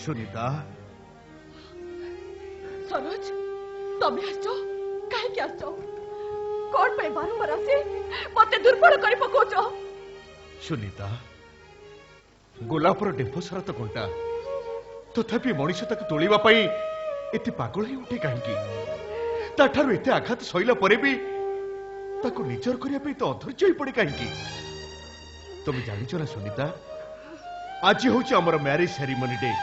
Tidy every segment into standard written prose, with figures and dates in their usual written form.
सुनीता सरोज तमें आसो कहीं आसो कौन पे बारंबार आसे मते दुर्बल कर पकोच सुनीता गोलापर डेम्फो सारा तो घंटा तथापि मनीष ताक तोलिबा पई एते पागल ही उठे कहीं ताठारु एते आघात सइला परे भी ताको निजर करिया पे तो अधैर्य ही पड़े कहीं तुम जानिଛ ना सुनीता आज हूँ आमर मैरिज सेरिमनी डे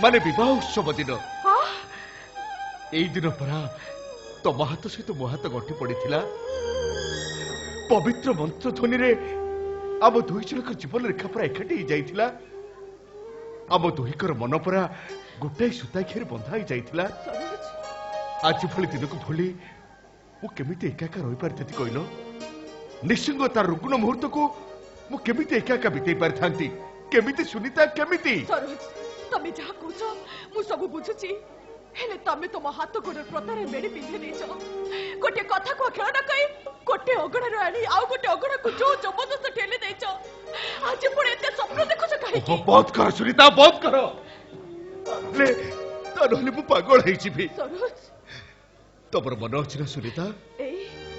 माने विवाह उत्सव दिन दिन परा तम हाथ सहित मो हाथ गंठी पड़ा पवित्र मंत्र ध्वनि रे आम दुई जनक जीवन रेखा परा एकाठी जाइथिला आम दुईकर मन परा गोटाए सूताखिर बंधा जाइथिला आज भली दिन को भूली मु केमिति एका एका रही पारिथि कहलो निश्चिंग तार रुग्ण मुहूर्त को मु केमिति एका एका बिताई पारिथांती केमिति सुनीता केमिति सरोज तमे जहा कहछ मु सब बुझुची हेले तमे तुम हाथ गोड़ प्रतारे मेडी पिंधे देछ गोटे कथा को खेळ न कई गोटे अगणा राणी आउ गोटे अगणा को जो जबरदस्त ठेले देछ आज पुणे एते स्वप्न देखुछ काहे ओ बहुत कर सुनीता बहुत कर ले तनहले मु पागल हेई छिबी सरोज तमर मन अछि ना सुनीता ए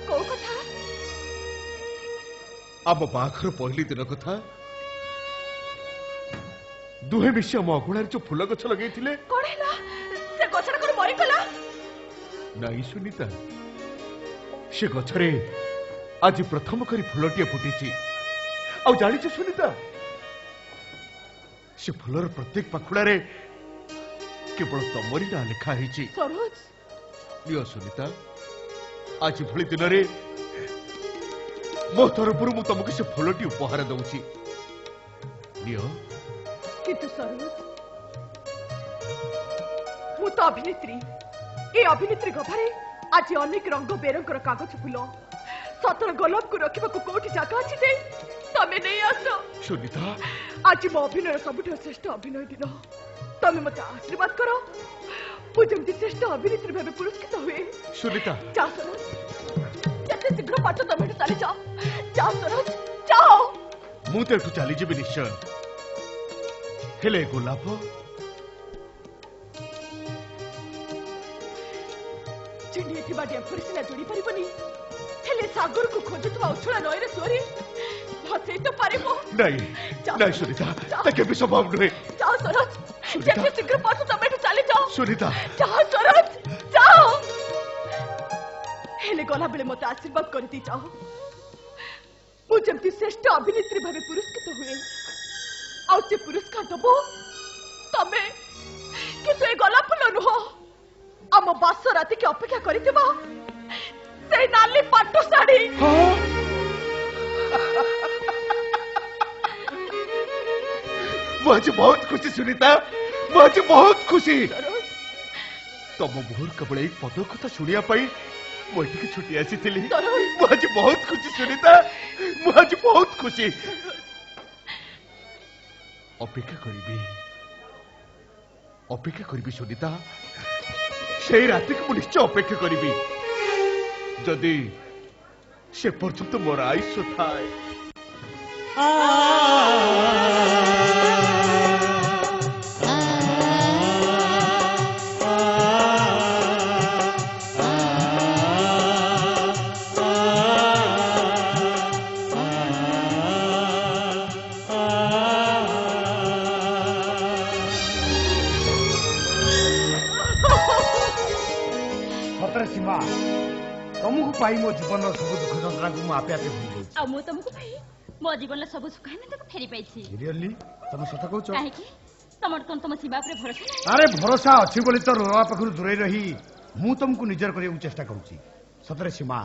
को कथा आम बाखर पहली दिन कथा दुहे मिशी आम अगुणार जो फूल गछ लगे कौन है से गछड़ कर मरी गला नहीं सुनीता से गछरे आज प्रथम करी फूलटिए फुटी आ जानी सुनीता से फूलर प्रत्येक पाखुड़ारे केवल तमरी ना लिखा है सरोज लियो सुनीता आज भली दिन रे मो तरफ मु तुमको से फूलटी उपहार दूची लियो किंतु सरोज मु तो अभिनेत्री ए अभिनेत्री गभारे आज अनेक रंग बेरंगर कागज फूल सतर गोलाप को रखा कोठी जगह अच्छी जे तमें नहीं आस सुनीता आज मो अभिनय सबुठ श्रेष्ठ अभिनय दिन तमें मत आशीर्वाद करो मु जमती श्रेष्ठ अभिनेत्री भाव पुरस्कृत हुए सुनीता जा सरोज जते शीघ्र पाठ तमें चली जाओ जाओ सरोज जाओ मु तो एठू चली जीवी निश्चय हेले गोलाप चिंडी एथि बाडिया फरसिना जोड़ी परिबनी हेले सागर को खोजुतवा उछळा नय रे सोरी भसे तो पारिबो नहीं नहीं सुनीता ताके भी संभव नहीं जाओ सरोज जते शीघ्र पाठ तमें चली जाओ सुनीता जाओ सरोज जाओ हेले गला बेले मते आशीर्वाद करती जाओ मु जमती श्रेष्ठ अभिनेत्री भावे पुरस्कृत हुए आ से पुरस्कार दबो तमे किंतु ए गला फुल नुह आम बास राति के अपेक्षा करितबा से नाली पाटो साड़ी मुझे बहुत खुशी सुनीता मुझे बहुत खुशी तुम मोहर केवल एक पद कथा शुणिया मुझे छुट्टी आसी मुझे बहुत खुशी सुनीता मुझे बहुत खुशी अपेक्षा करी सुनीता से राति को निश्चय अपेक्षा करी जदि से पर्यंत मोर आयुष थाए तुमको पाई मो जीवन सब दुख जंत्रणा को आपे आपे भूल गई आ मो तुमको पाई मो जीवन सब सुख आनंद को फेरी पाइछि रियली तुम सत कहछ काहे कि तमर कोन तुम सीमा पर भरोसा अरे भरोसा अछि बोली तो रोआ पाखरु दूरे रही मु तुमको निजर करिया चेष्टा करूची सतरे सीमा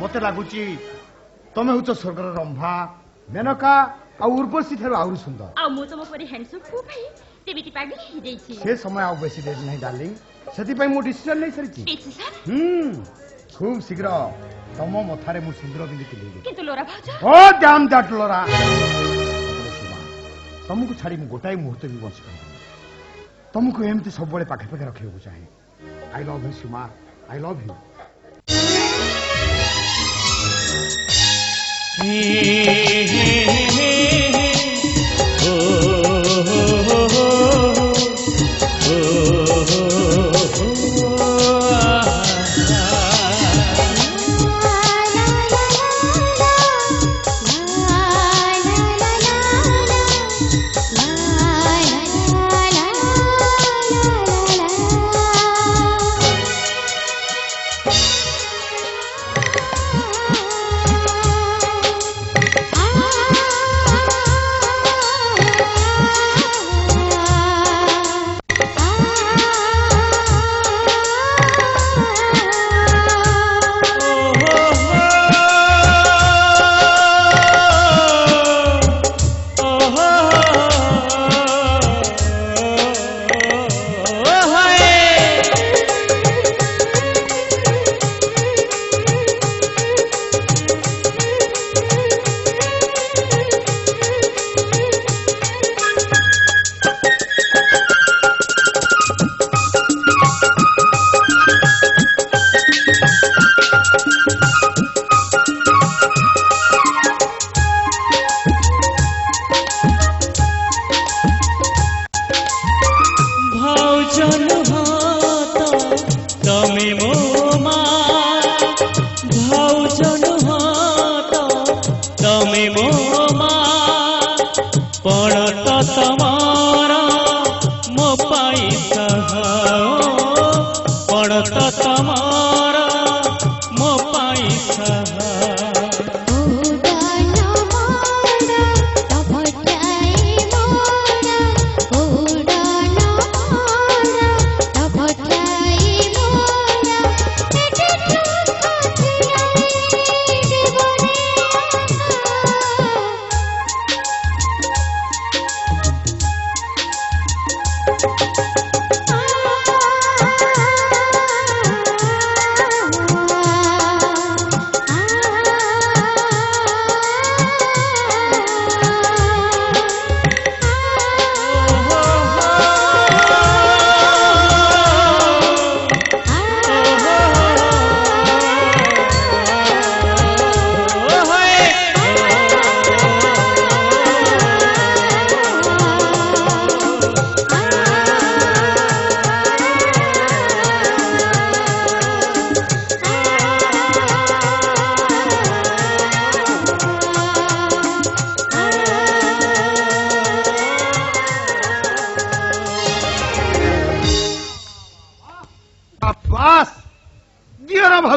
मते लागुची तमे हुच स्वर्गर रंभा मेनका आ उर्वशी थारु आउर सुंदर आ मो तुम परि हैंडसम को भाई तेबिति पागल ही देछि से समय आ बेसी देर नहीं डार्लिंग सेति पई मो डिसीजन नहीं सरिची डिसीजन खूब शीघ्र तम मथारे मु सिंदूर बिंदी किंतु लोरा भाजा ओ डैम दैट लोरा तुमको छाड़ी मु गोटाई मुहूर्त भी बंच कर तुमको एमती सब बड़े पाखे पाखे रखियो चाहे I love you Seema I love you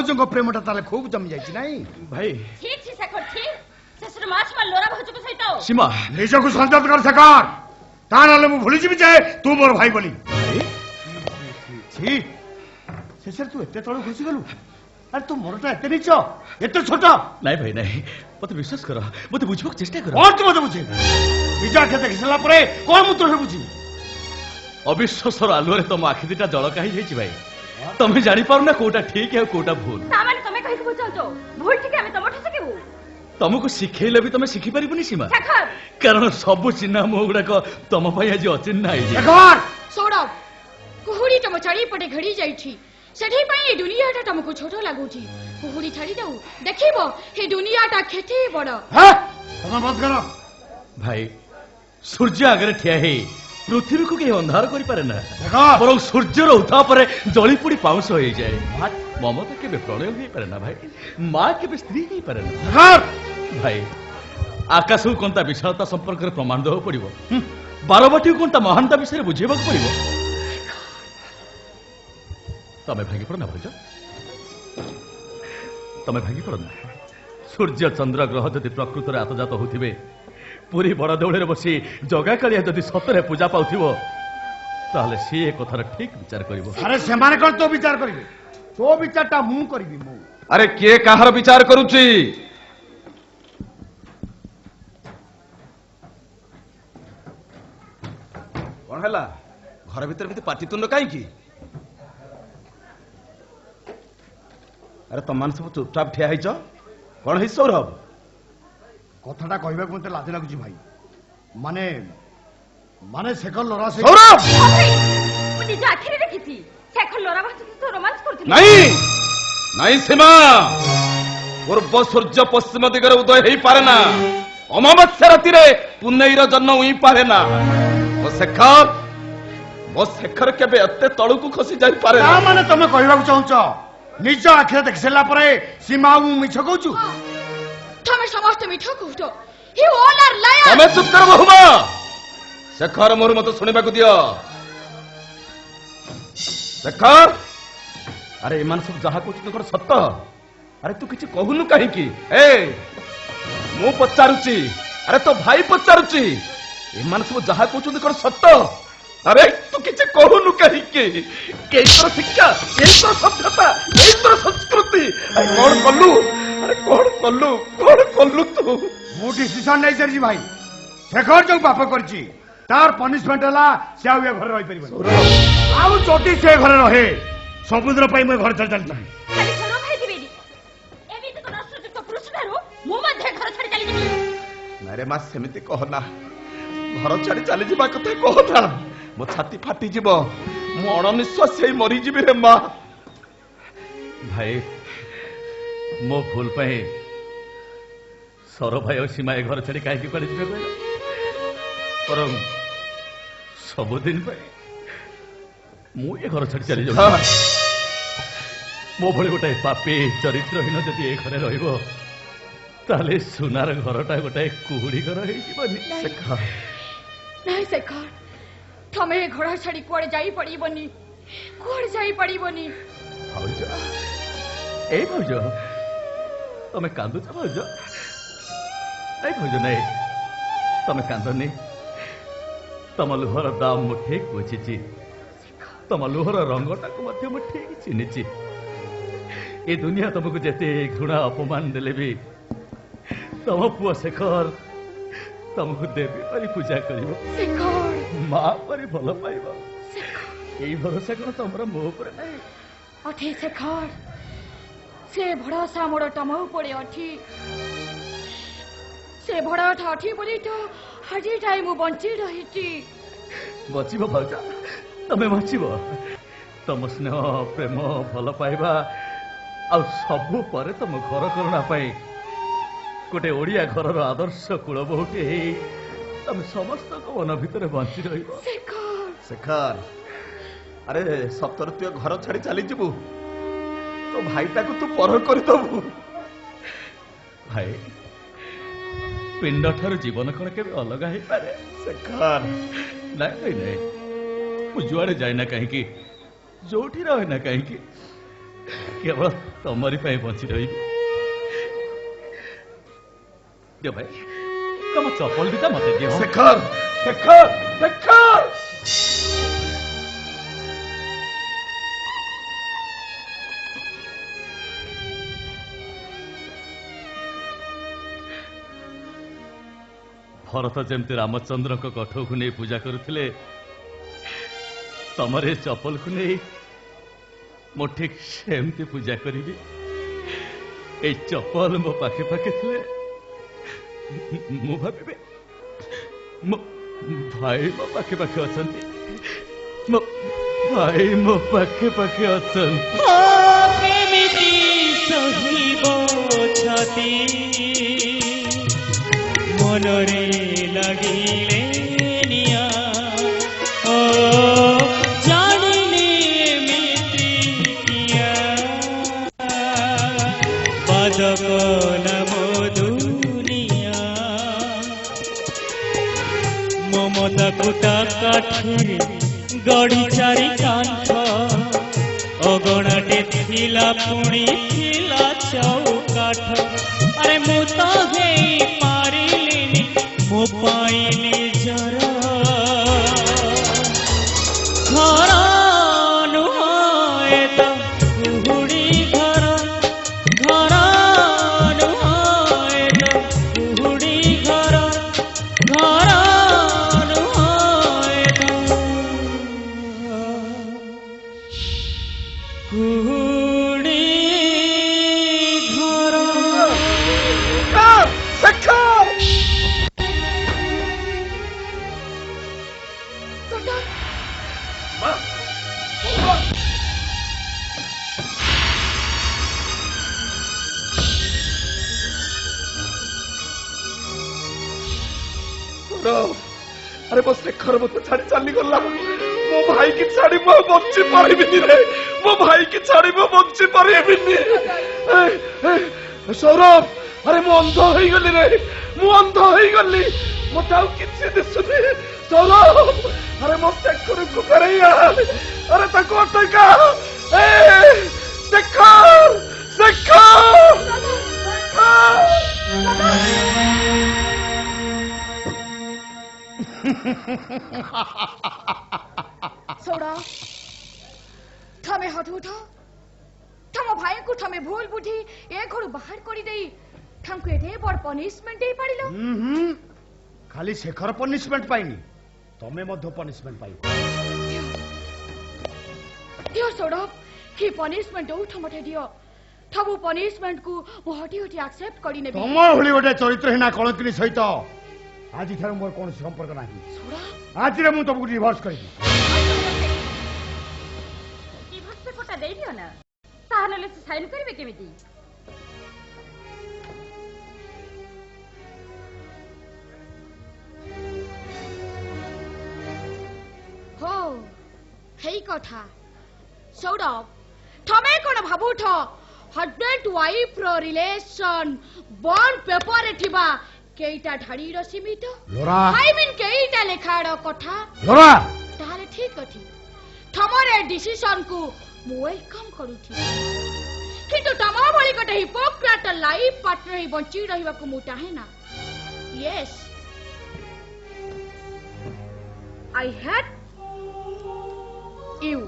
भाउजों प्रेमटा ताले खूब जमी जाइछि नाही भाई ठीक छी शेखर छी शेषर माछ मा लोरा भाउजको सहित सीमा निजको संजत कर सकार तानाले मु भूली जिबि जे तू मोर भाई बोली छी शेषर तू एते तळ खुशी गलु अरे तू मोरटा एते नीच एते छोट नहीं भाई नहीं मत विश्वास कर मत बुझबो चेष्टा कर और तू मत बुझे निजा के देखिसला परे कोन मु तोहे बुझी अविश्वासर आलुरे तुम आखि दिटा जळका ही जाइछि भाई तमे जानि पारु ना कोटा ठीक है कोटा भूल सामान्य तमे कहि के बुझाउतो भूल ठीक हमें तमठे सकेबू तुमको शिखेले भी तुम शिखि पारिबुनी सीमा शेखर कारण सब चिन्ह मो गुड़ाक तुम आज अचिन्ह शेखर सौरभ कुहुड़ी तम चारी पटे घड़ी जाइछि सेठी पई ए दुनियाटा तुमको छोट लागुछि कुहुड़ी छाड़ी दउ देखिबो हे दुनियाटा खेती बड़ हां तमे बंद करो भाई सूर्य आगे ठिया हे पृथ्वी को कहीं अंधार करि पारे ना शेखर पर सूर्यर उठा पर जली पुड़ी पाउस हो जाए ममता केबे प्रणय हो पारे ना भाई मां केबे स्त्री हो पारे ना शेखर भाई आकाश को कोनता विशालता संपर्क रे प्रमाण देव पड़िबो बारबाटी को कोनता महानता विषय बुझेबा पड़िबो तमे भागी पड़ ना भज तमे भागी पड़ ना सूर्य चंद्र ग्रह जदि प्रकृत रे आतजात होथिबे पूरी बड़ देउळे बसी जगा कालिया जदि सतरे पूजा पाउथिबो ताले से कथार ठीक विचार करिवो अरे सेमाने कर तो विचार करिवे तो विचारटा मु करबी मु अरे के काहर विचार करूची कौन हैला घर भीतर भी पाटितुंड काई की अरे तमान सब चुपचाप ठिया हैछ कौन है सौरभ कथाटा कहबा मते लाज लागुची भाई माने माने शेखर लोरा से सौरभ मु निज आखिरे देखिछि शेखर लोरा भाउजको तो रोमांस करथि नहीं नहीं सीमा पूर्व सूर्य पश्चिम दिगरे उदय हेई पारे ना अमावस्या राति रे पुनईर जन्म हुई पारे ना मो शेखर केबे एते तळु को खसी जाई पारे ता ना माने तमे कहबा चाहूछ निज आखिरे देखिसला परे सीमा मु मिछ कहूछु तमे समस्त मिठ कहतो ही ऑल आर लायर तमे चुप कर बहुमा शेखर मोर मत सुनिबा को दियो शेखर अरे ईमान सब जहा कुछ तोर सत्य अरे तू किछि कहूनु काहे की ए मु पचारुची अरे तो भाई पचारुची ईमान सब जहा कुछ तोर सत्य अरे तू किछि कहूनु काहे की केतर शिक्षा केतर सभ्यता केतर संस्कृति अरे कौन कल्लू तू मु डिसिजन नै सरजी भाई शेखर जो पाप करची तार पनिशमेंट हला से आउ घर रहि परिबो आउ चोटी से घर रहे समुद्र पई मैं घर चल चलता खाली छोरो भाई दिबेनी एबी तो राष्ट्रयुक्त पुरुष ठारो मु मध्ये घर छाडी चली जिबी नारे मा सेमिति कहना घर छाड़ी चली जीवा कथा कहना मो छाती फाटी जीव मो अणनिश्वास मरी जीवी रे मां भाई मो भूल पाए सौरभ भाई और सीमा घर छाड़ी कहीं पड़े पर सबुदिन मु ये घर छाड़ी चली जाऊँ मो भली गोटे पापी चरित्रहीन जदि ए घरे रहिबो ताले सुनार घरटा गोटे कुहुड़ी घर हो नहीं शेखर तमे घर छाड़ी कुआडे जाई पड़िबनी कुआडे जाई पड़िबनी भाउज ए भाउज तमे कांदुच भाउज ए भाउज नहीं तमे कांदनी तम लुहर दाम मु ठीक बुझीची तम लुहर रंगटा को मध्य मु ठीक चिन्हिची ए दुनिया तुमको जेते घृणा अपमान देले भी तम पुआ शेखर तुमको देवी परी पूजा करिवो शेखर मां परी भल पाइबो एई भरोसा कोन तमरा मो ऊपर नहीं अठी शेखर से भरोसा मोर तम पड़े अठी से भरोसा अठी बोली तो हजी टाइम बंची रही बचिब भाउजा तमे बचिब तम स्नेह प्रेम भल पाइबा आ सबु परे तम घर करुणा पाई गोटे ओडिया घर आदर्श कुलबोहूटे तम समस्त मन भितर बंची रहिबो शेखर अरे सतर तु घर छाड़ी चली जीवु तो भाईटा को तू पर करदबु भाई पिंड ठार जीवन कण के अलग हो पारे शेखर नहीं नहीं नहीं जुआड़े जाए ना कहीं जोठी रहे ना कहीं केवल तमरी पाई बची रही दियो भाई तुम चपल दिता मत दियो शेखर शेखर शेखर भरत जमती रामचंद्र को कठ को नहीं पूजा करुले तमरे चपल को नहीं मो ठीक सेमती पूजा करी ए चपल मो पाखे पाखे थे मु भावे मो भाई मो पाखे पाखे अच्छा मो भाई मो पाखे पाखे अच्छा मनरे लगिले निया ओ जानिले मिति किया बाजक नमो दुनिया ममता कुटा काठे गड़ी चारि कांथ अगणाटे थिला पुणी थिला चौकाठ अरे मु तो हेई पारिलिनी मो पाइनी जरा घर नुहे तो कुहुड़ी घर घर नुहे तो कुहुड़ी घर घर नुहे तो कुहुड़ी घर अरे मो शेखर मत छाड़ी चली गला मो भाई की छाड़ी मो बच्ची पारिबिनी रे मो भाई की छाड़ी मो बच्ची पारिबिनी सौरभ अरे मो अंध हो गली रे मो अंध हो गली मत आउ किसी दिसुनी सौरभ अरे मो शेखर को करैया अरे ताको अटका ए शेखर शेखर सौरभ थमे हाथ उठाओ थम भाई को थमे भूल बुद्धि ए घर बाहर करी देई थमको एते बड़ पनिशमेंट दे पड़िलो खाली शेखर पनिशमेंट पाइनी तमे मध्य पनिशमेंट पाइ दियो सौरभ की पनिशमेंट उठमटे दियो थबु पनिशमेंट को हटी हटी एक्सेप्ट करी नेबी तम होली गोटे चरित्रहीना कलंकिनी सहित आज ठार मोर कौन संपर्क नहीं आज रे मु तुमको डिवोर्स कर डिवोर्स पेपरटा दे दियो ना ताहले से साइन करबे केमिति हो हेई कथा सौरभ थमे कोन भाबुठ हस्बैंड वाइफ रो रिलेशन बॉन्ड पेपर रे थिबा केइटा ढाड़ी रो सीमित लोरा आई मीन केइटा लेखाड़ कथा लोरा ताले ठीक अछि थमरे डिसीजन को मु वेलकम करूथि किंतु तमा बळी गटे हिपोक्रेट लाइफ पार्टनर ही बंची रहिबा को मु चाहे ना यस आई हेट यू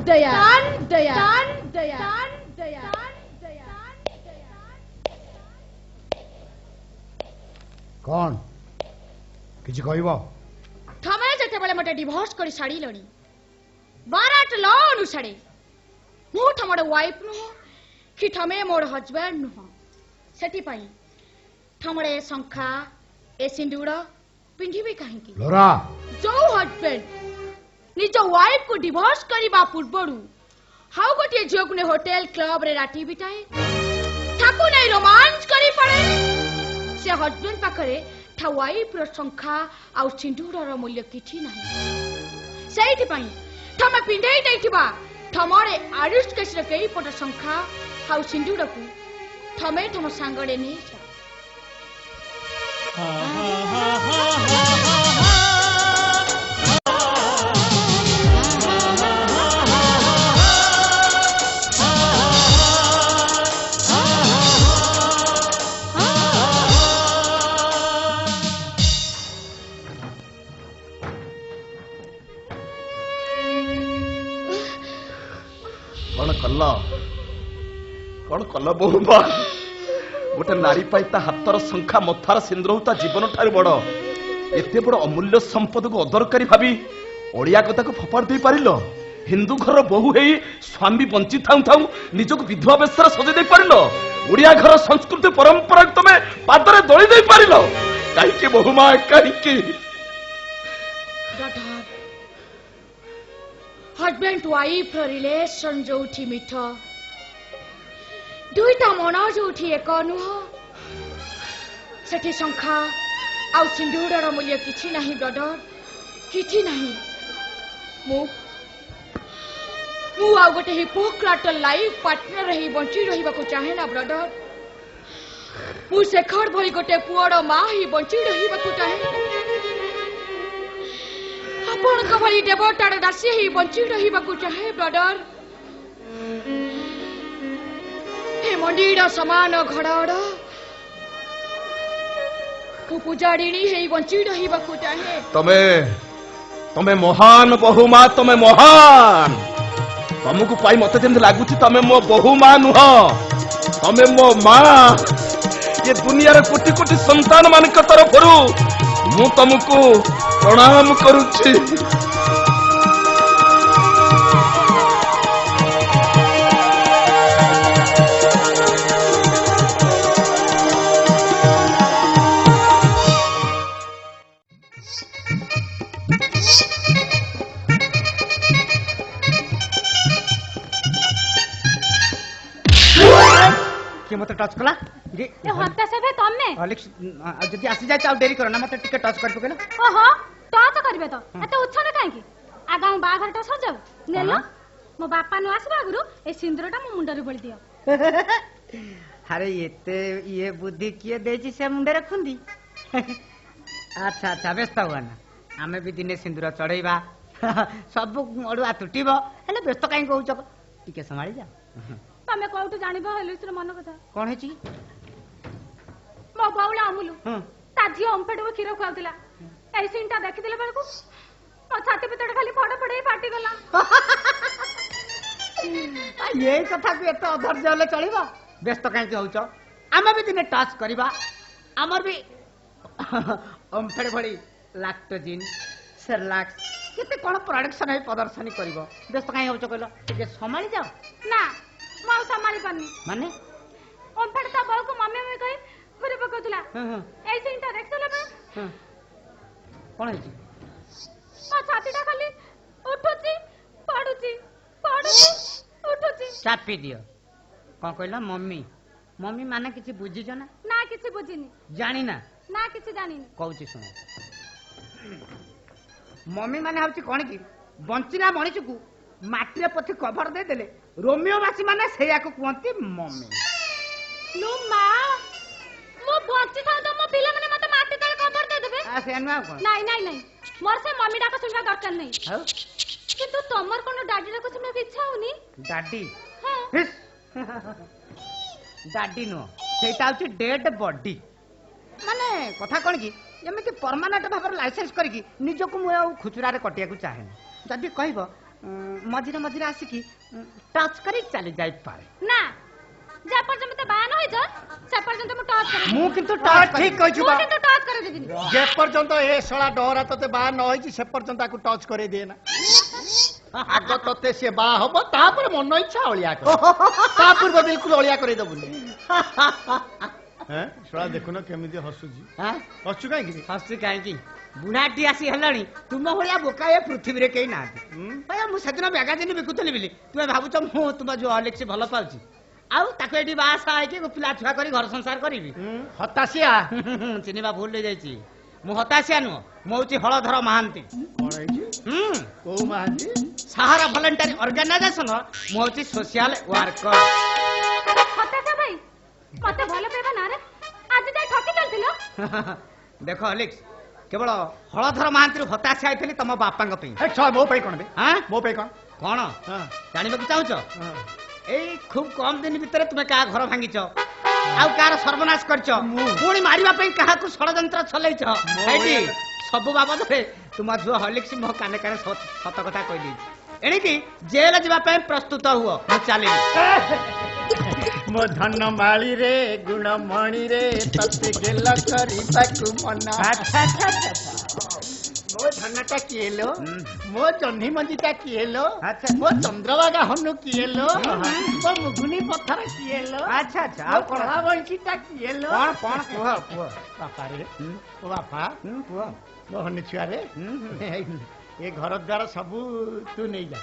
दया दया दया दया कौन किछि कहइबो थमे जते बेले मटे डिवोर्स करी साड़ी लणी बाराट लॉ अनुसारे मु थमड़ वाइफ नु कि थमे मोर हस्बैंड नु सेति पई थमड़े संखा ए सिंदूर पिंढीबे काहे की लोरा जो हस्बैंड निज वाइफ को डिवोर्स करिबा पूर्वरु हाउ गोटे झियो ने होटल क्लब रे राती बिताए ठाकु नै रोमांस करी पड़े से हजबैंड पाखरे था वाइफ रो संख्या आउ सिंदूरर मूल्य किछि नाही सेइति पई थमे पिंडेई दैथिबा थमरे आरिस्ट केस रे केई पट संख्या आउ सिंदूर को थमे थम सांगड़े नै जा कौन कल बहुमा गोटे नारी पाई ता हाथर संख्या मथार सिंदूर ता जीवन ठार बड़ एते बड़ अमूल्य संपद को अदरकारी भावी ओडिया कथा को फपाड़ दे पारिल हिंदू घर बहु हेई स्वामी बंची थाउ थाउ निजक विधवा बेशर सजे दे पारिल ओडिया घर संस्कृति परंपरा तमे पादरे दळी दे पारिल काई के बहुमा काई के हजबैंड वाइफ रिलेशन जोठी मिठ दुईटा मन जोठी एक नुह सेठी संख्या आउ सिंदूरर मूल्य किछि नाही ब्रदर किछि नाही मु आउ गोटे हिपोक्रेट लाइफ पार्टनर रही बंची रहिबा को चाहे ना ब्रदर मु शेखर भई गोटे पुअर मां ही बंची रहिबा को चाहे आपण का भली देवतार दासी ही बंची रहिबा को चाहे ब्रदर हे मंदिर समान घड़ड़ को पुजारिणी हे बंची रहिबा को चाहे तमे महान बहुमा तमे महान तुमको पाई मत जेम लगुच तमे मो बहुमा नुह तमे मो मां ये दुनिया कोटि कोटि संतान मान तरफ मु तुमको प्रणाम करुछि के मत टच कला जे ए हत्या से तमे हॉर्लिक्स जदी आसी जाय चाउ डेरी करो ना मत टिके टच कर पकेलो ओहो टच करबे तो एते उछन काहे की आगा बाघर टच हो जाऊ नेलो मो बापा नु आसबा गुरु ए सिंदूरटा मो मुंडरे बोल दियो अरे ये बुद्धि किए देची से मुंडे रखुंदी अच्छा अच्छा व्यस्त हुआ ना आमे भी दिने सिंदूर चढ़ेबा सब अड़ुआ तुटिबो हेले व्यस्त काई कहउछ टिके संभाली जा तमे कोउटु जानिबो हेलिसर मन कथा कोन हेची मो बाउला अमुलु ता झियो ओंपेडो खीर खाउतिला एई सीनटा देखिदिले बेलकु मो छाती पितड़ खाली फड़ फड़े फाटी गला ये कथा को एत अधर्य होले चलिबा व्यस्त काई कहउछ आमे भी दिने टच करबा हमर भी ओंपेड भड़ी लैक्टोजिन सेरलैक्स केते कोन प्रोडक्शन है प्रदर्शन करबो व्यस्त काई होउछ कहलो टिके संभाली जाओ ना मो संभाली पानी माने ओंपेड ता बाउ को मम्मी में कहि घुरे पकोतला एई सीनटा देखतले बे कोन हेची मो छातीटा खाली उठुची पडुची उठुची चापी दियो कौन कहला मम्मी मम्मी माने किछि बुझिछ ना ना किछि बुझिनी जानी ना ना किछि जानिनी कहूची सुन मम्मी माने हउची कोन की बंचिला मणिष को माटीरे पथि कवर दे देले रोमियो वासी माने सेया को कहंती मम्मी नो मा मो बंची था तो मो पिला माने मते माटी तळे कवर दे देबे आ से नुआ कोन नहीं मोर से मम्मी डाका सुनना दरकार नहीं हाउ किंतु तमर कोनो डाडी डाको सुनना के इच्छा होनी डाडी हां हिस डाडी नो सेटा हउची डेड बॉडी माने कथा कोन की एमिति परमानेंट भाबर लाइसेंस करकी निजको मु खुचुरा रे कटिया को चाहे जदी कहबो मझिरे मझिरे आसिकी टच करी चली जाई पारे ना जे पर्यंत बान होई जा से पर्यंत मु टच करे मु किंतु टच ठीक कहछु बा किंतु टच करे देबिनी जे पर्यंत ए सळा डहरा तते बा न होई से पर्यंत ताकू टच करे दे ना आग तते से बा हबो तापर मन इच्छा ओलिया कर तापर बिल्कुल ओलिया करे दबुनी हैं सळा देखो ना केमिति हसुजी हां हसु काई की हसी काहे की बुढ़ाटी आसी हेलाणी तुम भलिया बोका ए पृथ्वी रे केई ना भैया मु सेदिन मैगजीन बिकुतली बिली तुमे भाबुछ मु तुम जो हॉर्लिक्स भलो पाउची ଆଉ ତାକୁ ଏଠି ବାହା ସାହା ହେଇକି ପିଲା ଛୁଆ କରି ଘର ସଂସାର କରିବି ହତାଶିଆ ଚିହ୍ନିବା ଭୁଲ ହେଇଯାଇଛି। ମୁଁ ହତାଶିଆ ନୁହଁ, ମୁଁ ହଉଛି ହଳଧର ମହାନ୍ତି। କଣ ହେଇଛି? କୋଉ ମହାନ୍ତି? ସାହାରା ଭଲେଣ୍ଟାରୀ ଅର୍ଗାନାଇଜେସନ ମୁଁ ହଉଛି ସୋସିଆଲ ୱାର୍କର। ହତାଶ ଭାଇ ମତେ ଭଲ ପାଇବା ନାରେ ଆଜି ଯାଇ ଠକି ଚାଲିଥିଲ। ଦେଖ ହଲିକ୍ସ, କେବଳ ହଳଧର ମହାନ୍ତିରୁ ହତାଶିଆ ହେଇଥିଲି ତମ ବାପାଙ୍କ ପାଇଁ। ମୋ ପାଇଁ କଣ ବେ? ଆଁ? ମୋ ପାଇଁ କଣ? କଣ ଜାଣିବାକୁ ଚାହୁଁଛ? ଏଇ ଖୁବ କମ ଦିନ ଭିତରେ ତୁମେ କାହା ଘର ଭାଙ୍ଗିଛ, ଆଉ କାହାର ସର୍ବନାଶ କରିଛ, ପୁଣି ମାରିବା ପାଇଁ କାହାକୁ ଷଡ଼ଯନ୍ତ୍ର ଚଲେଇଛ। ଏଇଠି ସବୁ ବାବଦରେ ତୁମ ଝୁଅ ହଲିକ୍ସ ମୋ କାନେ କାନେ ସତ କଥା କହିଦେଇଛି। ଏଣିକି ଜେଲ ଯିବା ପାଇଁ ପ୍ରସ୍ତୁତ ହୁଅ, ମୁଁ ଚାଲିଲି। ମୋ ଧନ ମାଳିରେ ଗୁଣ ମଣିରେ ତତେ ଗେଲ କରିବାକୁ ମନା। ମୋ ଧନଟା କିଏ ଲୋ? ମୋ ଜହ୍ନି ମଞ୍ଜିଟା କିଏ ଲୋ? ମୋ ଚନ୍ଦ୍ରଭାଗା ହନୁ କିଏ ଲୋ? ମୋ ମୁଗୁନି ପଥର କିଏ ଲୋ? ଆଚ୍ଛା ଆଚ୍ଛା, ଆଉ କଣ ବଂଶୀଟା କିଏ ଲୋ? କଣ କୁହ କୁହ ବାପାରେ ଓ ବାପା କୁହ। ମୋ ହନି ଛୁଆରେ ଏ ଘର ଦ୍ୱାର ସବୁ ତୁ ନେଇଯା।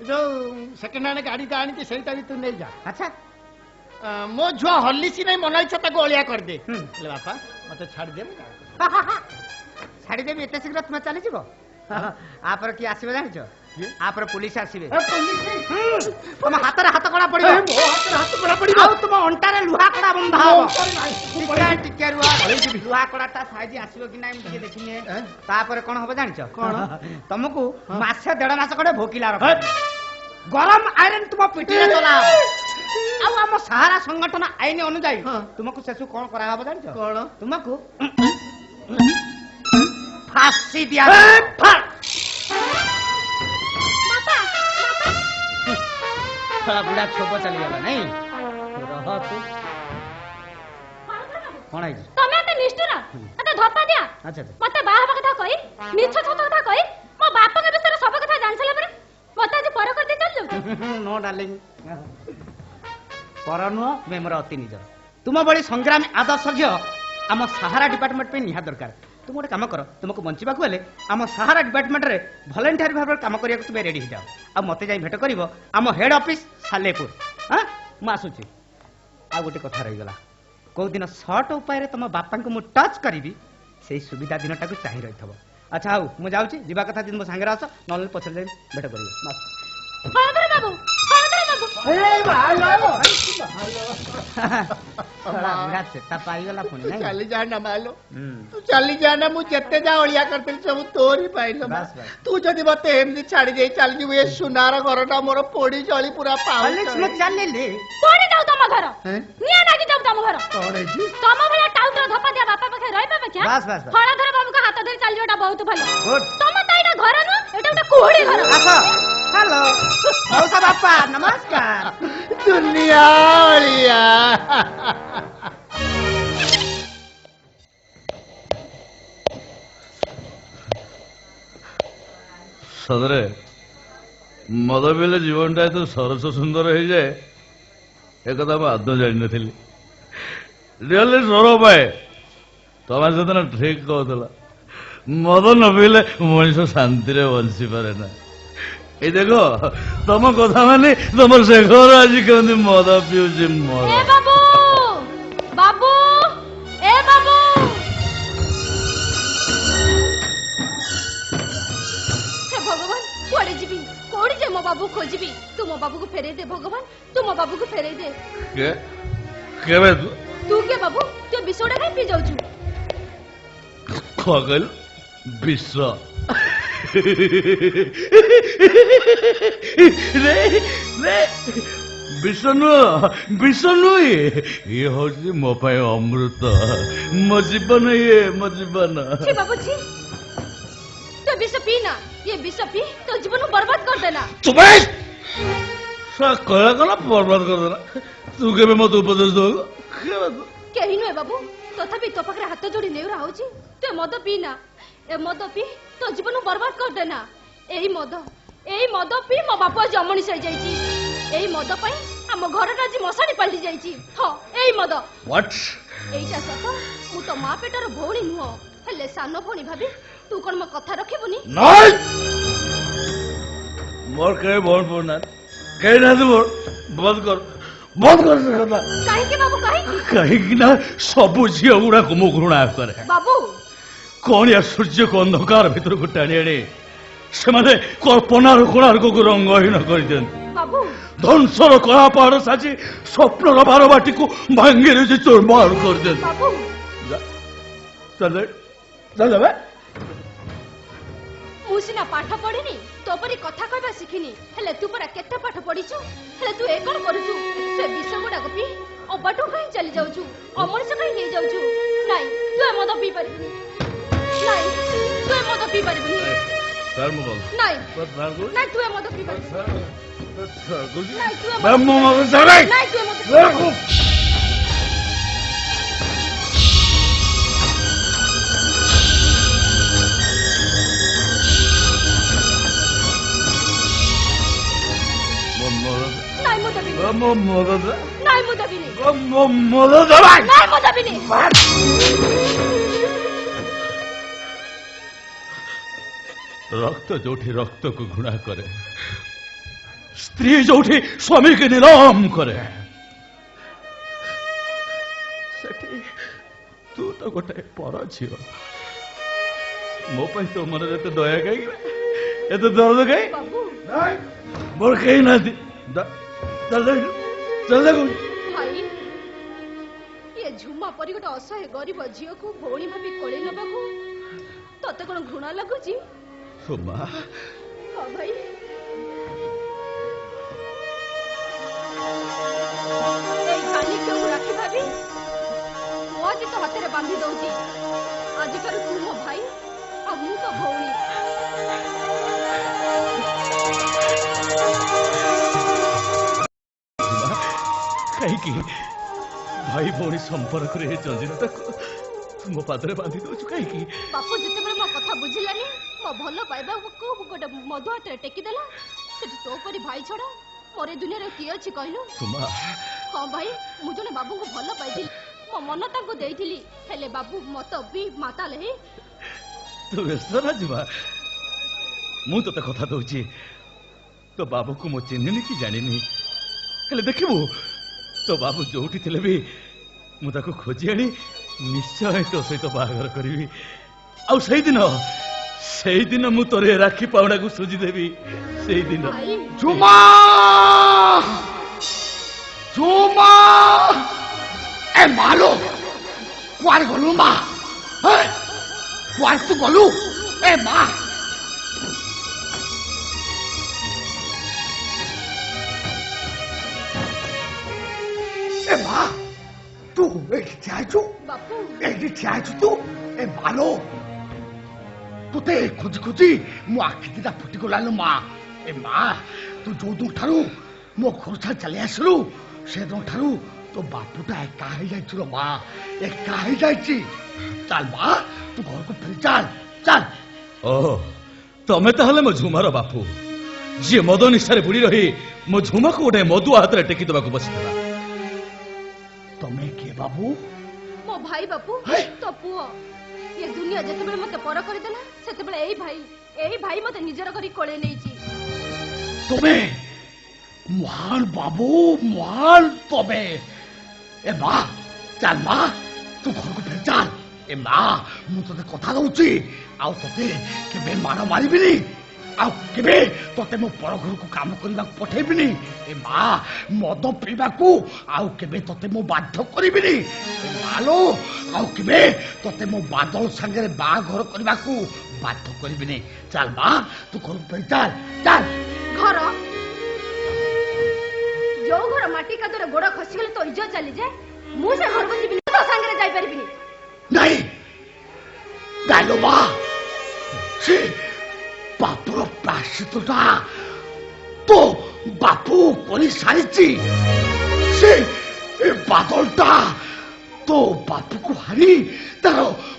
ଯୋଉ ସେକେଣ୍ଡ ହ୍ୟାଣ୍ଡ ଗାଡିଟା ଆଣିଛି ସେଇଟା ବି ତୁ ନେଇଯା। ଆଚ୍ଛା, ମୋ ଝୁଅ ହଲିସି ନାଇଁ ମନ ଇଚ୍ଛା ତାକୁ ଅଳିଆ କରିଦେ। ହେଲେ ବାପା ମତେ ଛାଡିଦେ। ଛାଡିଦେବି ଏତେ ଶୀଘ୍ର ତୁମେ ଚାଲିଯିବ? ଆପରେ କିଏ ଆସିବେ ଜାଣିଛ? ଆପରେ ପୁଲିସ ଆସିବେ। ତମ ହାତରେ ହାତ କଡା ପଡିବ, ଆଉ ତୁମ ଅଣ୍ଟାରେ ଲୁହା କଡା ବନ୍ଧା ହବ। ଟିକେ ଲୁହା କଡାଟା ସାଇଜ ଆସିବ କି ନାଇଁ ମୁଁ ଟିକେ ଦେଖିନିଏ। ତାପରେ କଣ ହବ ଜାଣିଛ? କଣ? ତମକୁ ମାସେ 1.5 ମାସ ଖଣ୍ଡେ ଭୋକିଲା ରଖ, ଗରମ ଆଇରନ୍ ତୁମ ପିଠିରେ ଚଲା ହବ। ଆଉ ଆମ ସାହାରା ସଂଗଠନ ଆଇନ ଅନୁଯାୟୀ ତୁମକୁ ଶେଷକୁ କଣ କରାହବ ଜାଣିଛ? କଣ? ତୁମକୁ फांसी दिया थोड़ा बुढ़ा छोप चली गला नहीं रह तू कौन है तमे ते निष्ठुर अते धप्पा दिया। अच्छा मते बाहा कथा कहि मिछ छत कथा कहि मो बापा के विषय सब कथा जान सला पर मते आज पर कर दे चल जाऊ। नो डार्लिंग, पर नुह मेमर अति निज तुम बड़ी संग्रामी आदर्श झियो आम सहारा डिपार्टमेंट पे निहा दरकार। तुम गोटे कम कर, तुमको बंचवाक हेले आम सहारा डिपार्टमेंट रे वॉलंटियर भाव काम करिया तुम रेडी हो जाओ। आ मते जाई भेट करिवो आम हेड ऑफिस सालेपुर। हां मु आसुची। आ गोटे कथा रही गला, को दिन शॉर्ट उपाय रे तुम बापा को मु टच करिवि सेही सुविधा दिनटा को चाहि रहिथबो। अच्छा हाउ मु जाउची, जीवा कथा दिन मो संगे आस नले पछर जाई भेट करिवो। हळदर बाबू ए भालो बुढ़ा चेता पाईगला पुणी नहीं चली जाना मालो तू चली जाना मु जेते जा ओलिया करतिल सब तोरी पाइलो। तू जदी मते एमदी छाड़ी दे चल जी ए सुनार घरटा मोर पोड़ी जळी पूरा पाउ। अलेक्स मत चलले पोड़ी जाऊ तम घर निया लागी जाऊ तम घर। कोन है जी तम भला टाउटर धपा दिया बापा पाखे रहि पाबे क्या? बस बस हळदर बाबू का हाथ धरि चल जोटा बहुत भलो। गुड तम त एटा घर न एटा उटा कुहड़ी घर। आसो हेलो मौसा बापा नमस्कार। दुनिया ओलिया सदरे मद पिले जीवनटा तो सरस सुंदर हो जाए एक आद जान नी रियली सर पाए तुम से ठीक कहला मद न पीले मनीष शांति बंची पारे ना। ये देखो तुम कथा मानी तुम से घर आज कमी मद पीऊँ मद ए बाबू बाबू ए बाबू हे भगवान कुआड़े जीवी कोड़ी जे मो बाबू खोजबी तू मो बाबू को फेरे दे भगवान तू मो बाबू को फेरे दे। के तू के बाबू तू बिसोड़ा काई पी जाउछु? खगल विश्व रे रे विश्व नुह ये हूँ मो अमृत मो जीवन ये मो जीवन। छी बाबू छी तू विष पी ना ये विष पी तो जीवन को बर्बाद कर देना। तुम्हें कहला कला बर्बाद कर देना तू के मत उपदेश दो कहीं नुहे बाबू तथापि तो पाखरे हाथ जोड़ी नेउरा होची तू मद पी ना ए मद पी तो जीवन बर्बाद कर देना। एही मद पी मो बापू आज अमनिश हो जाइची। एही मद पई हम घरटा आज मशाणी पलटी जाइची। हां एही मद व्हाट एईटा सत मु तो मां पेटर भौणी नुह हेले सानो भौणी भाबी तू कोन म कथा रखिबुनी? नहीं मोर कहे बहुत बोलना कहे ना तू बंद कर ବନ୍ଦ କର ସେ କଥା କାହିଁକି ବାବୁ କାହିଁକି କାହିଁକି ନା ସବୁ ଝିଅ ଗୁଡାକୁ ମୁଁ ଘୃଣା କରେ ବାବୁ କଣିଆ ସୂର୍ଯ୍ୟକୁ ଅନ୍ଧକାର ଭିତରକୁ ଟାଣି ଆଣି ସେମାନେ କଳ୍ପନାର କୋଣାର୍କକୁ ରଙ୍ଗହୀନ କରିଦିଅନ୍ତି ବାବୁ ଧ୍ୱଂସର କଳା ପାହାଡ ସାଜି ସ୍ୱପ୍ନର ବାରବାଟିକୁ ଭାଙ୍ଗି ଦେଇଛି ଚୁରମାର କରିଦିଅନ୍ତି ବାବୁ ଚାଲ ମୁଁ ସିନା ପାଠ ପଢିନି ତୋ ପରି କଥା କହିବା ଶିଖିନି ହେଲେ ତୁ ପରା କେତେ ପାଠ ପଢିଛୁ ହେଲେ ତୁ ଏ କଣ କରୁଛୁ ସେ ବିଷ ଗୁଡାକ ପିଇ ଅବାଟୁ କାହିଁ ଚାଲି ଯାଉଛୁ ଅମଣିଷ କାହିଁ ହେଇଯାଉଛୁ ନାଇଁ ତୁ ଏ ମଦ ପିଇ ପାରିବୁନି ନାଇଁ ତୁ ଏ ମଦ ପିଇ ପାରିବୁନି ନାଇଁ ନାଇଁ ତୁ ଏ ମଦ ପିଇ ପାରିବୁନି ନାଇଁ ତୁ ଏ ମଦ ରକ୍ତ ଯୋଉଠି ରକ୍ତକୁ ଘୃଣା କରେ ସ୍ତ୍ରୀ ଯୋଉଠି ସ୍ୱାମୀକି ନିଲାମ କରେ ସେଠି ତୁ ତ ଗୋଟେ ପର ଝିଅ ମୋ ପାଇଁ ତୋ ମନରେ ଏତେ ଦୟା କାହିଁକି ଏତେ ଦରଦ କାହିଁ ମୋର କେହି ନାହାନ୍ତି ଭାଇ ଏ ଝୁମା ପରି ଗୋଟେ ଅସହାୟ ଗରିବ ଝିଅକୁ ଭଉଣୀ ଭାବି କୋଳେଇ ନେବାକୁ ତତେ କଣ ଘୃଣା ଲାଗୁଛି ସୁମା ହଁ ଭାଇ ଏଇ ମାଲିକକୁ ରାଖି ଭାବି ମୁଁ ଆଜି ତୋ ହାତରେ ବାନ୍ଧି ଦଉଛି ଆଜିଠାରୁ ତୁ ମୋ ଭାଇ ଆଉ ମୁଁ ତୋ ଭଉଣୀ କାହିଁକି ଭାଇ ଭଉଣୀ ସମ୍ପର୍କରେ ଏ ଜଞ୍ଜିରଟାକୁ ମୋ ପାଦରେ ବାନ୍ଧି ଦଉଛୁ କାହିଁକି ବାପୁ ଯେତେବେଳେ ମୋ କଥା ବୁଝିଲାନି ମୋ ଭଲ ପାଇବାକୁ ଗୋଟେ ମଧୁ ହାତରେ ଟେକିଦେଲା ସେଠି ତୋ ପରି ଭାଇ ଛଡା ମୋର ଏ ଦୁନିଆରେ କିଏ ଅଛି କହିଲୁ ହଁ ଭାଇ ମୁଁ ଜଣେ ବାବୁଙ୍କୁ ଭଲ ପାଇଥିଲି ମୋ ମନ ତାଙ୍କୁ ଦେଇଥିଲି ହେଲେ ବାବୁ ମତ ବି ମାତାଲ ହେଇ ତୁ ବ୍ୟସ୍ତ ନା ଯିବା ମୁଁ ତତେ କଥା ଦଉଛି ତୋ ବାବୁକୁ ମୁଁ ଚିହ୍ନିନି କି ଜାଣିନି ହେଲେ ଦେଖିବୁ ତୋ ବାବୁ ଯୋଉଠି ଥିଲେ ବି ମୁଁ ତାକୁ ଖୋଜି ଆଣି ନିଶ୍ଚୟ ତୋ ସହିତ ବାହାଘର କରିବି ଆଉ ସେଇଦିନ ମୁଁ ତୋର ରାକ୍ଷୀ ପାଉଣାକୁ ସୁଝିଦେବି ସେଇଦିନ ଝୁମା ଝୁମା ଏ ମାଲୋ କୁଆଡେ ଗଲୁ ମା କୁଆଡେ ତୁ ଗଲୁ ଏ ମା ଏ ମା ତୁ ଏଇଠି ଠିଆ ହେଇଛୁ ଏଇଠି ଠିଆ ହେଇଛୁ ତୁ ଏ ମାଲୋ ତୋତେ ଖୋଜି ଖୋଜି ମୋ ଆଖି ଦିଟା ଫୁଟିଗଲାଣି ମା ଏ ମା ତୁ ଯୋଉ ଠାରୁ ମୋ ଘର ଛାଡ଼ି ଚାଲି ଆସିଲୁ ସେଦିନ ଠାରୁ ତୋ ବାପୁଟା ଏକା ହେଇଯାଇଛୁ ର ମା ଏକା ହେଇଯାଇଛି ଚାଲ ମା ତୁ ଘରକୁ ଫେରି ଚାଲ ଚାଲ ଓହୋ ତମେ ତାହେଲେ ମୋ ଝୁମାର ବାପୁ ଯିଏ ମଦ ନିଶାରେ ବୁଡି ରହି ମୋ ଝୁମାକୁ ଗୋଟେ ମଦୁଆ ହାତରେ ଟେକି ଦେବାକୁ ବସିଥିଲା ତମେ କିଏ ବାବୁ ମୋ ଭାଇ ବାପୁ ତୋ ପୁଅ ଏ ଦୁନିଆ ଯେତେବେଳେ ମତେ ପର କରିଦେଲା ସେତେବେଳେ ଏଇ ଭାଇ ମତେ ନିଜର କରି କୋଳେଇ ନେଇଛି ତମେ ମହାନ ବାବୁ ମହାନ ତମେ ଏ ମା ଚାଲ ମା ତୁ ଘରକୁ ଫେରି ଚାଲ ଏ ମା ମୁଁ ତତେ କଥା ଦଉଛି ଆଉ ତତେ କେବେ ମାଡ଼ ମାରିବିନି ଆଉ କେବେ ତତେ ମୋ ପର ଘରକୁ କାମ କରିବାକୁ ପଠେଇବିନି ଏ ମା ମଦ ପିଇବାକୁ ଆଉ କେବେ ତତେ ମୁଁ ବାଧ୍ୟ କରିବିନି ଏ ମାଲୋ ଆଉ କେବେ ତତେ ମୋ ବାଦଲ ସାଙ୍ଗରେ ବାହାଘର କରିବାକୁ ବାଧ୍ୟ କରିବିନି ଚାଲ ମା ତୁ ଘରକୁ ଫେରି ଚାଲ ଚାଲ ଘର ଯୋଉ ଘର ମାଟି କାଦୁରେ ଗୋଡ ଖସିଗଲେ ତୋ ଇଜ୍ଜତ ଚାଲିଯାଏ ମୁଁ ସେ ଘରକୁ ଯିବିନି ତୋ ସାଙ୍ଗରେ ଯାଇପାରିବିନି ନାଇଁ ନାଇଲୋ ମା ସେ ବାପୁର ପ୍ରାଶ୍ଚିତଟା তো বাপু করে সারিছি সে বাদলটা তো বাপুକୁ হারি তার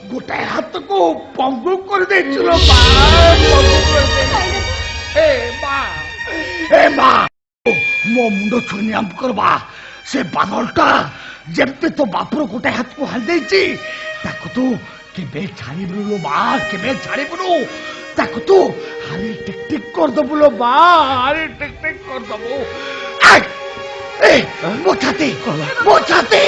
গোটাଏ ହାତକୁ ପଙ୍ଗୁ କରିଦେଇছিল ମା ମୋ ମୁଣ୍ଡ ଛୁଇଁନି ଆମ କରବା ସେ ବାଦଲଟା ଯେମିତି ତୋ ବାପୁର ଗୋଟାଏ ହାତକୁ ହାରି ଦେଇଛି ତାକୁ ତୁ କେବେ ଛାଡ଼ିବୁନୁ ମା କେବେ ଛାଡ଼ିବୁନୁ ତାକୁ ତୁ ହାରି ଟିକ ଟିକ କରିଦବୁ ଲୋ ମା ହାରି ଟିକ ଟିକ କରିଦବୁ ମୋ ଛାତି ମୋ ଛାତି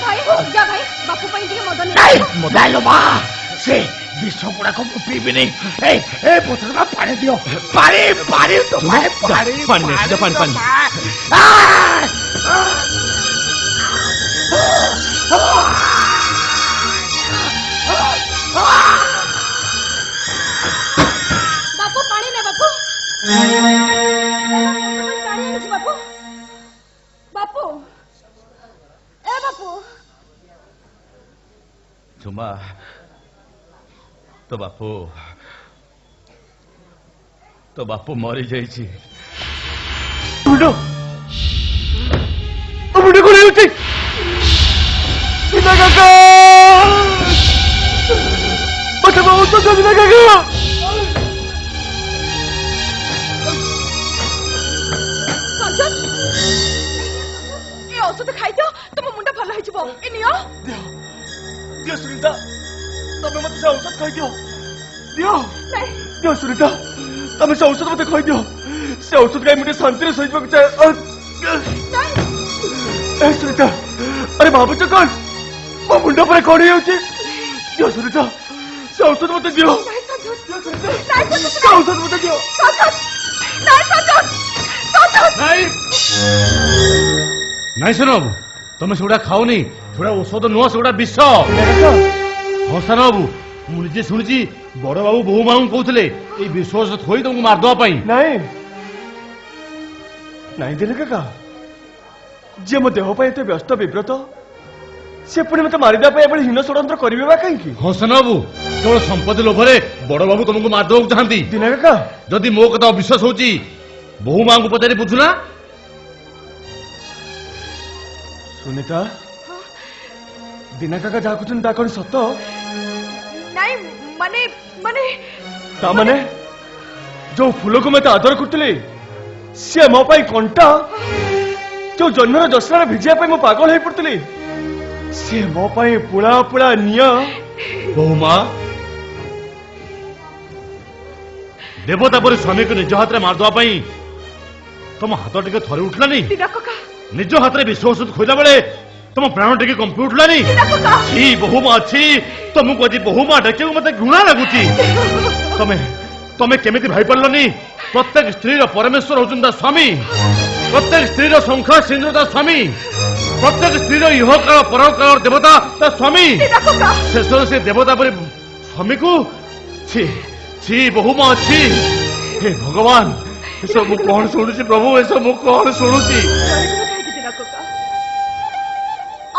ଭାଇ ଯା ଭାଇ ବାପୁ ପାଇଁ ଟିକେ ମଦ ନେଇ ନାଇଁ ନାଇଲୋ ମା ସେ ବିଷ ଗୁଡାକ ମୁଁ ପିଇବିନି ଏ ବୋତଲଟା ପାଣି ଦିଅ ପାଣି ପାଣି ତ ପାଣି ପାଣି ପାଣି ନେ, ଯା ପାଣି, ପାଣି। ବାପୁ ପାଣି ନେ ବାପୁ ପାଣି ଆଣିଛି ବାପୁ ବାପୁ ଏ ବାପୁ ଝୁମା ତୋ ବାପୁ ମରି ଯାଇଛି। ମୁଣ୍ଡ କଣ ହେଉଛି? ବିନା କାକା ମତେ ବହୁତ ବିନା କାକା ସଞ୍ଜନ ଏ ଔଷଧ ଖାଇଦିଅ ତୁମ ମୁଣ୍ଡ ଭଲ ହେଇଯିବ ଏ ନିଅ ଦିଅ ସୁନିତା ତମେ ମତେ ସେ ଔଷଧ ଖାଇଦିଅ ଦିଅ ନାଇଁ ଦିଅ ସୁନିତା ତମେ ସେ ଔଷଧ ମତେ ଖାଇଦିଅ ସେ ଔଷଧ ଖାଇ ମୁଁ ଟିକେ ଶାନ୍ତିରେ ଶୋଇବାକୁ ଚାହେଁ ନାଇଁ ଏ ସୁନିତା ଆରେ ଭାବୁଛ କଣ ମୋ ମୁଣ୍ଡ ପରେ କଣ ହେଇଯାଉଛି ଦିଅ ସୁନିତା ସେ ଔଷଧ ମତେ ଦିଅ ନାଇଁ ସଞ୍ଜନ ଦିଅ ସୁନିତା ନାଇଁ ସଞ୍ଜନ ସେ ଔଷଧ ମତେ ଦିଅ ସଞ୍ଜନ ନାଇଁ ସଞ୍ଜନ ସଞ୍ଜନ ନାଇଁ ନାଇଁ ଶୁଣ ବାବୁ ତମେ ସେଗୁଡା ଖାଉନି ସେଗୁଡା ଔଷଧ ନୁହଁ ସେଗୁଡା ବିଷ ହଁ ସାନ ବାବୁ ମୁଁ ନିଜେ ଶୁଣିଛି ବଡ ବାବୁ ବୋହୁ ମାଙ୍କୁ କହୁଥିଲେ ଏଇ ବିଷ ଔଷଧ ଥୋଇ ତମକୁ ମାରିଦବା ପାଇଁ ନାଇଁ ନାଇଁ ଦିନେ କାକା ଯିଏ ମୋ ଦେହ ପାଇଁ ଏତେ ବ୍ୟସ୍ତ ବିବ୍ରତ ସେ ପୁଣି ମତେ ମାରିଦେବା ପାଇଁ ଏଭଳି ହୀନ ଷଡ଼ଯନ୍ତ୍ର କରିବେ ବା କାହିଁକି? ହଁ ସାନ ବାବୁ କେବଳ ସମ୍ପତ୍ତି ଲୋଭରେ ବଡ ବାବୁ ତମକୁ ମାରିଦବାକୁ ଚାହାନ୍ତି। ଦିନେ କାକା ଯଦି ମୋ କଥା ଅବିଶ୍ୱାସ ହଉଛି ବୋହୁ ମାଙ୍କୁ ପଚାରି ବୁଝୁନା ସୁନିତା ଦିନା କାକା ଯାହା କହୁଛନ୍ତି ତା କଣ ସତ? ନାଇଁ ମାନେ ମାନେ ତା ମାନେ ଯୋଉ ଫୁଲକୁ ମତେ ଆଦର କରୁଥିଲି ସିଏ ମୋ ପାଇଁ କଣ୍ଟା ଯୋଉ ଜହ୍ନର ଜସ୍ନାରେ ଭିଜିବା ପାଇଁ ମୁଁ ପାଗଳ ହେଇ ପଡୁଥିଲି ସିଏ ମୋ ପାଇଁ ପୁଳା ପୁଳା ନିଆଁ। ବୋହୁ ମା ଦେବତା ପରି ସ୍ୱାମୀକୁ ନିଜ ହାତରେ ମାରିଦବା ପାଇଁ ତମ ହାତ ଟିକେ ଥରେ ଉଠିଲାନି ଦିନା କାକା ନିଜ ହାତରେ ବିଷ ଔଷଧ ଖୋଇଲା ବେଳେ ତମ ପ୍ରାଣ ଟିକେ କମ୍ପି ଉଠିଲାନି ଦିନା କାକା ଛି ବୋହୁ ମା ଅଛି ତମକୁ ଆଜି ବୋହୁ ମା ଡାକିବାକୁ ମତେ ଘୃଣା ଲାଗୁଛି। ତମେ କେମିତି ଭାବିପାରିଲନି ପ୍ରତ୍ୟେକ ସ୍ତ୍ରୀର ପରମେଶ୍ୱର ହଉଛନ୍ତି ତା ସ୍ୱାମୀ ପ୍ରତ୍ୟେକ ସ୍ତ୍ରୀର ଶଙ୍ଖ ସିନ୍ଦୁର ତା ସ୍ୱାମୀ ପ୍ରତ୍ୟେକ ସ୍ତ୍ରୀର ଇହକାଳ ପରକାଳର ଦେବତା ତା ସ୍ୱାମୀ ଦିନା କାକା ଶେଷରେ ସେ ଦେବତା ପରି ସ୍ୱାମୀକୁ ଛି ଛି ବୋହୁ ମା ଅଛି। ହେ ଭଗବାନ ଏସବୁ ମୁଁ କଣ ଶୁଣୁଛି ପ୍ରଭୁ ଏସବୁ ମୁଁ କଣ ଶୁଣୁଛି? କାହିଁକି ଦିନା କାକା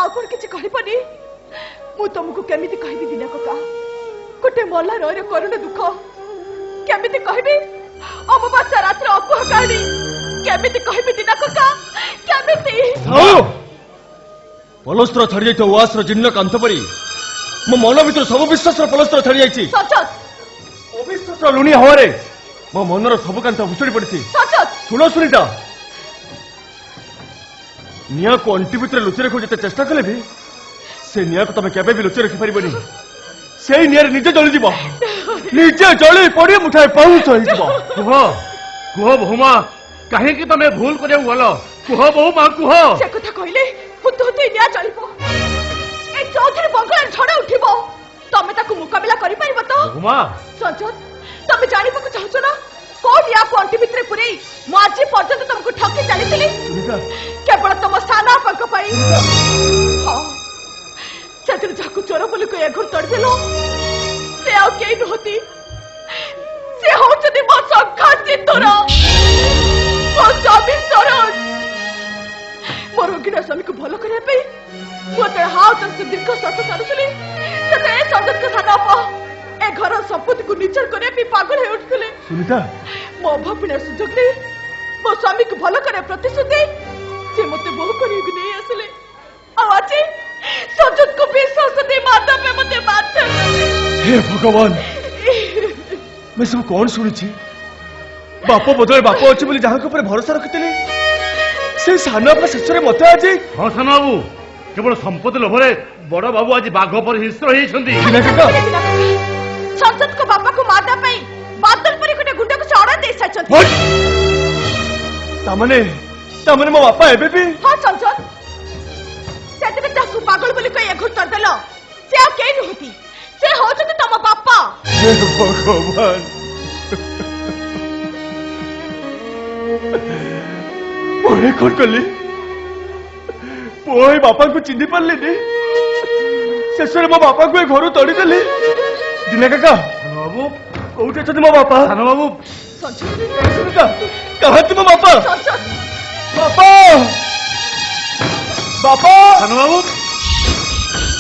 ଆଉ କଣ କିଛି କହିବନି ମୁଁ ତମକୁ କେମିତି କହିବି ଦିନା କାକା ଗୋଟେ ମଲା ରହରେ କରୁଣ ଦୁଃଖ କେମିତି କହିବି ଅମାବାସ୍ୟା ରାତ୍ରି ଅକୁହ କାହାଣୀ କେମିତି କହିବି ଦିନା କାକା କେମିତି ପଲସ୍ତ୍ର ଛାଡି ଯାଇଥିବା ଉଆସର ଜୀର୍ଣ୍ଣ କାନ୍ଥ ପରି ମୋ ମନ ଭିତରୁ ସବୁ ବିଶ୍ୱାସର ପଲସ୍ତ୍ର ଛାଡି ଯାଇଛି। ସଚତ ଅବିଶ୍ୱାସର ଲୁଣି ହାୱାରେ ମୋ ମନର ସବୁ କାନ୍ଥ ଭୁଷୁଡି ପଡିଛି। ସଚତ ଶୁଣ ସୁନିତା ନିଆଁକୁ ଅଣ୍ଟି ଭିତରେ ଲୁଚି ରଖିବାକୁ ଯେତେ ଚେଷ୍ଟା କଲେ ବି ସେ ନିଆଁକୁ ତମେ କେବେ ବି ଲୁଚି ରଖିପାରିବନି ସେଇ ନିଆଁରେ ନିଜେ ଜଳିଯିବ ନିଜେ ଜଳି ପଡି ମୁଠାଏ ପାଉଁଶ ହେଇଯିବ। କୁହ କୁହ ବୋହୁ ମା କାହିଁକି ତମେ ଭୁଲ କରିବାକୁ ଗଲ କୁହ ବୋହୁ ମା କୁହ। ସେ କଥା କହିଲେ ହୁତୁ ହୁତୁ ନିଆଁ ଚଳିବ ଏ ଚୌଧୁରୀ ବଙ୍ଗଳାରେ ଝଡ଼ ଉଠିବ ତମେ ତାକୁ ମୁକାବିଲା କରିପାରିବ ତ? ବୋହୁ ମା ସଞ୍ଜନ ତମେ ଜାଣିବାକୁ ଚାହୁଁଛ ନା କୋଉ ନିଆଁକୁ ଅଣ୍ଟି ଭିତରେ ପୁରେଇ ମୁଁ ଆଜି ପର୍ଯ୍ୟନ୍ତ ତମକୁ ଠକି ଚାଲିଥିଲି କେବଳ ତମ ସାନ ବାପାଙ୍କ ପାଇଁ। ହଁ ସେଥିରେ ଯାହାକୁ ଚୋର ବୋଲି ଏ ଘର ତଡ଼ିଦେଲ ସେ ଆଉ କେହି ନୁହନ୍ତି ସେ ହଉଛନ୍ତି ମୋ ଶଙ୍ଖ ସିନ୍ଦୁର ମୋ ସ୍ୱାମୀ ସରୋଜ। ମୋ ରୋଗୀଣା ସ୍ୱାମୀକୁ ଭଲ କରିବା ପାଇଁ ମୁଁ ଯେତେବେଳେ ହାଉତରେ ସେ ଦୀର୍ଘ ଶ୍ୱାସ ଛାଡୁଥିଲି ସେତେବେଳେ ସଞ୍ଜନଙ୍କ ସାନ ବାପା ଏ ଘର ସମ୍ପତ୍ତିକୁ ନିଜର କରିବା ପାଇଁ ପାଗଳ ହେଇ ଉଠୁଥିଲେ। ସୁନିତା ମୋ ଅଭାବୀଣା ସୁଯୋଗ ନେଇ ମୋ ସ୍ୱାମୀକୁ ଭଲ କରିବା ପ୍ରତିଶୋଧ ଦେଇ ସେ ମତେ ବୋହୁ କରିବାକୁ ନେଇ ଆସିଲେ ଆଉ ଆଜି ସଞ୍ଜନକୁ ବିଶ୍ୱାସ ଦେଇ ମାରିବା ପାଇଁ ମତେ ବାଧ୍ୟ କଲେ। ହେ ଭଗବାନ ମୁଁ ସବୁ କଣ ଶୁଣିଛି ବାପ ବଦଳରେ ବାପ ଅଛି ବୋଲି ଯାହାଙ୍କ ଉପରେ ଭରସା ରଖିଥିଲି ସେ ସାନ ବାପା ଶେଷରେ ମତେ ଆଜି ହଁ ସାନ ବାବୁ କେବଳ ସମ୍ପତ୍ତି ଲୋଭରେ ବଡ ବାବୁ ଆଜି ବାଘ ପରି ହିଂସ୍ର ହେଇଛନ୍ତି। ସଞ୍ଜନଙ୍କ ବାପାକୁ ମାରିବା ପାଇଁ ବାଦଲ ପରି ଗୋଟେ ଗୁଣ୍ଡକୁ ସେ ଅର୍ଡର ଦେଇ ସାରିଛନ୍ତି। ତାମାନେ तमने मो बापा एबे भी हाँ संसद से तेरे ताकू पागल बोली कई एक उत्तर देलो से आ के नहती से होचते तम बापा हे भगवान मोहे कौन कली मोहे बापा को चिन्ह पारलेनी शेष में मो बापा को घर तड़ी देली दिने काका बाबू कौटे अछंती मो बापा सानो बाबू संसद कहाँ थी मो बापा संसद बापा बापा सानो बाबू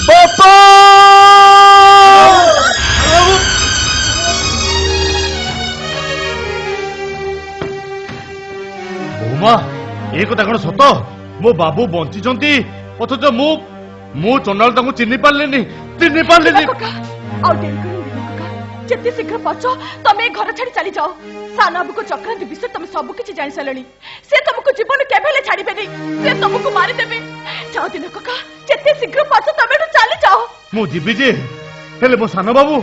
बापा ବୋମା ଏ କଥା କଣ ସତ ମୋ ବାବୁ ବଞ୍ଚିଛନ୍ତି ଅଥଚ ମୁଁ ଚଣ୍ଡାଳ ତାଙ୍କୁ ଚିହ୍ନି ପାରିଲିନି कका आउ डेरी करो दिनो कका जति शीघ्र पहुंच तमे घर छाड़ी चली जाओ सानाबू को चक्रांत विषय तुम सब किछि जानि सालणी से तुमको जीवन केबेले छाड़ीबेनी से तुमको मारी देबे जाओ दिनो कका जति शीघ्र पहुंच तमे तो चली जाओ ମୁଁ ଯିବି ଯେ ହେଲେ ମୋ ସାନ ବାବୁ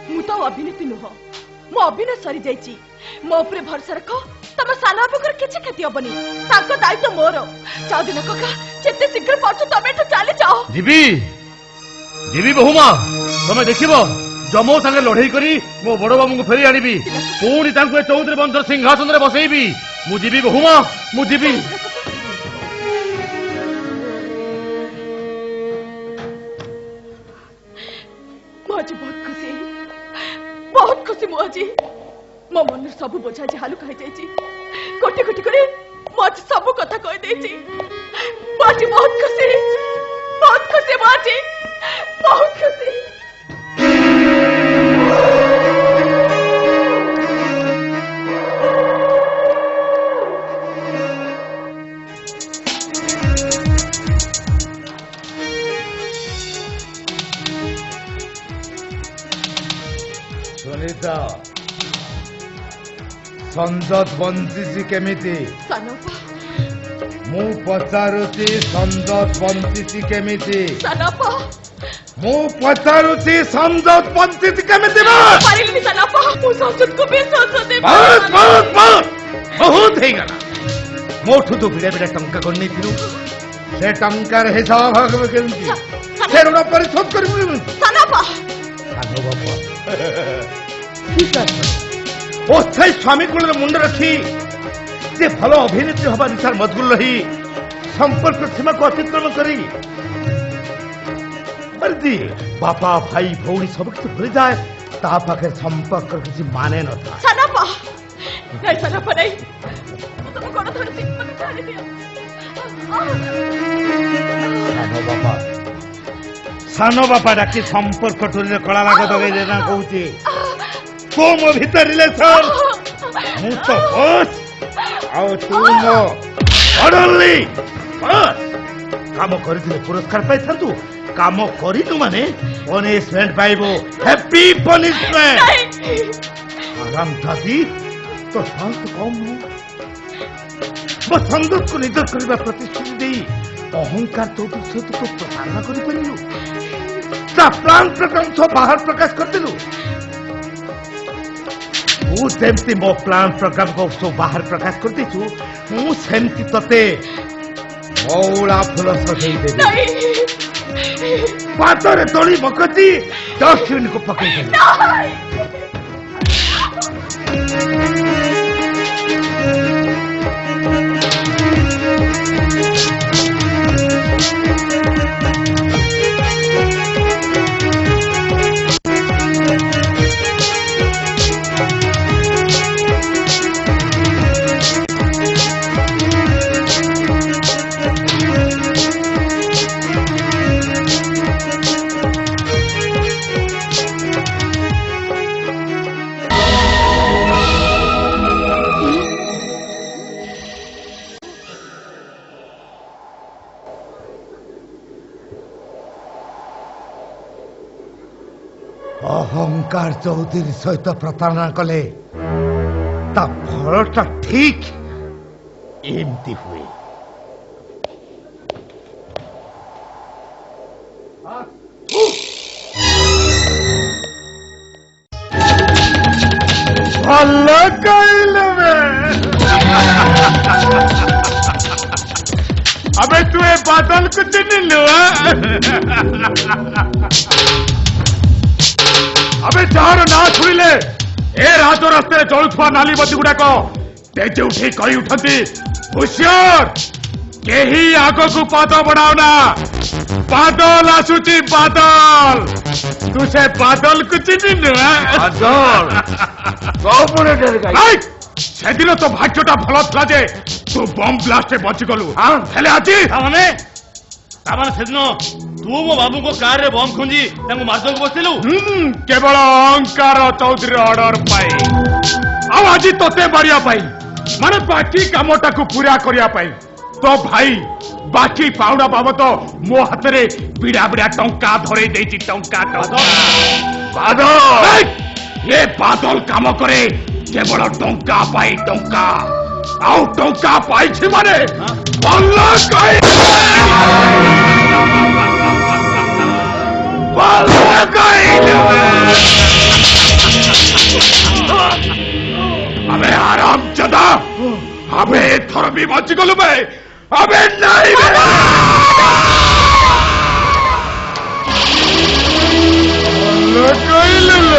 मु तो अभिनेत्री नुह मो अभिनय सरी जाइछि मो ऊपर भरोसा रख तम सानाबू को किछि क्षति होबनी ताको दायित्व मोर जाओ दिनो कका जति शीघ्र पहुंच तमे तो चली जाओ ଯିବି ଯିବି ବୋହୁମା ତମେ ଦେଖିବ ଜମଉ ସାଙ୍ଗେ ଲଢେଇ କରି ମୋ ବଡ ବାବୁଙ୍କୁ ଫେରି ଆଣିବି ପୁଣି ତାଙ୍କୁ ଏ ଚୌଧୁରୀ ବଂଶର ସିଂହାସନରେ ବସେଇବି ମୁଁ ଯିବି ବୋହୁମା ମୁଁ ଯିବି मु आज बहुत खुशी मु आज मो मन सब बोझा जे हालुका हो जाइछि कोटी कोटी करे मु आज सब कथा कह देछि मु आज बहुत खुशी मु आज बहुत खुशी सुनीता संसद बंचिची केमिति सानपा ମୁଁ ପଚାରୁଛି ସଂସଦ ବଞ୍ଚିଛି କେମିତି सानपा ମୁଁ ପଚାରୁଛି ସଂସଦ ବଞ୍ଚିଛି କେମିତି पारिलिनी सानपा मु संसद को विश्वास दे ବହୁତ ହେଇଗଲା ମୋଠୁ ତୁ ବିଡ଼ା ବିଡ଼ା ଟଙ୍କା କରିନେଇଥିଲୁ ସେ ଟଙ୍କାର ହିସାବ ଭାଗ କେମିତି ସେ ଋଣ ପରିଶୋଧ କରିବୁ କେମିତି सानपा ସାନ ବାପା ଅସ୍ଥାୟୀ ସ୍ୱାମୀ କୋଳରେ ମୁଣ୍ଡ ରଖି ସେ ଭଲ ଅଭିନେତ୍ରୀ ହବା ନିଶାର ମଜଗୁଲ ରହି ସମ୍ପର୍କ ସୀମାକୁ ଅତିକ୍ରମ କରି ବାପା ଭାଇ ଭଉଣୀ ସବୁ କିଛି ଭୁଲିଯାଏ ତା ପାଖରେ ସମ୍ପର୍କ କିଛି ମାନେ ନଥାଏ सानपा नहीं तुम कौन थोड़ी सी मत छाड़ी दिया ସାନ ବାପା ଡାକି ସମ୍ପର୍କ ଟୁରିରେ କଳା ଲାଗ ଦଗେଇ ଦେନା କହୁଛି ତୁ ମୋ ଭିତରେ ରିଲେସନ ମୁଁ ତ ବସ୍ ଆଉ ତୁ ମୋ ଅର୍ଡରଲି କାମ କରିଥିଲେ ପୁରସ୍କାର ପାଇଥାନ୍ତୁ କାମ କରିନୁ ମାନେ ପନିଶମେଣ୍ଟ ପାଇବୁ ହ୍ୟାପି ପନିଶମେଣ୍ଟ ଆରାମ ଦାଦି ତ ସାହସ କମ୍ ନୁହଁ ମୋ ସନ୍ଦୋଷକୁ ନିଜ କରିବା ପ୍ରତିଶ୍ରୁତି ଦେଇ ଅହଙ୍କାର ତୋ ବିଷୟକୁ ତୁ ପ୍ରତାରଣା କରିପାରିଲୁ ତା ପ୍ଲାନ୍ ପ୍ରୋଗ୍ରାମ ସହ ବାହାର ପ୍ରକାଶ କରିଦେଲୁ ତୁ ଯେମିତି ମୋ ପ୍ଲାନ୍ ପ୍ରୋଗ୍ରାମକୁ ସବୁ ବାହାର ପ୍ରକାଶ କରିଦେଇଛୁ ମୁଁ ସେମିତି ତତେ ମଉଳା ଫୁଲ ସଜେଇଦେବି ପାଦରେ ତଳି ମକଚି ଡଷ୍ଟବିନ୍କୁ ପକେଇଦେବି ଅହଙ୍କାର ଚୌଧୁରୀ ସହିତ ପ୍ରତାରଣା କଲେ ତା ଫଳଟା ଠିକ୍ ଏମିତି ହୁଏ ଭଲ କହିଲୁ अबे तू ए बादल को चिन्ह लो अबे जार ना छुईले ए राज रास्ते चलुवा नाली बत्ती गुड़ाक तेज उठे कही उठती हुशियार केही आग को पाद बढ़ाओ ना बादल आसुची बादल तू से बादल को चिन्ह सेदिन तो भाग्यटा भल था जे तू बम ब्लास्ट बचिगलु हेले आज सेदिन तू मो बाबू को कार रे बम खुंजी मारदक बसिलु केवल अहंकार चौधरी ऑर्डर पाई आज तोते मारिया पाई माने बाकी कामटा को पूरा करिया पाई तो भाई बाकी पाउना बाबत मो हाथ रे बिड़ा बिड़ा टंका धरे देची टंका बादल ये बादल काम करे केवल टंका पाई टंका आउ टंका पाई माने बल्ला कई बल्ला कई अबे आराम चदा अबे थर भी बच गलु बे अबे नहीं बे बल्ला कई ले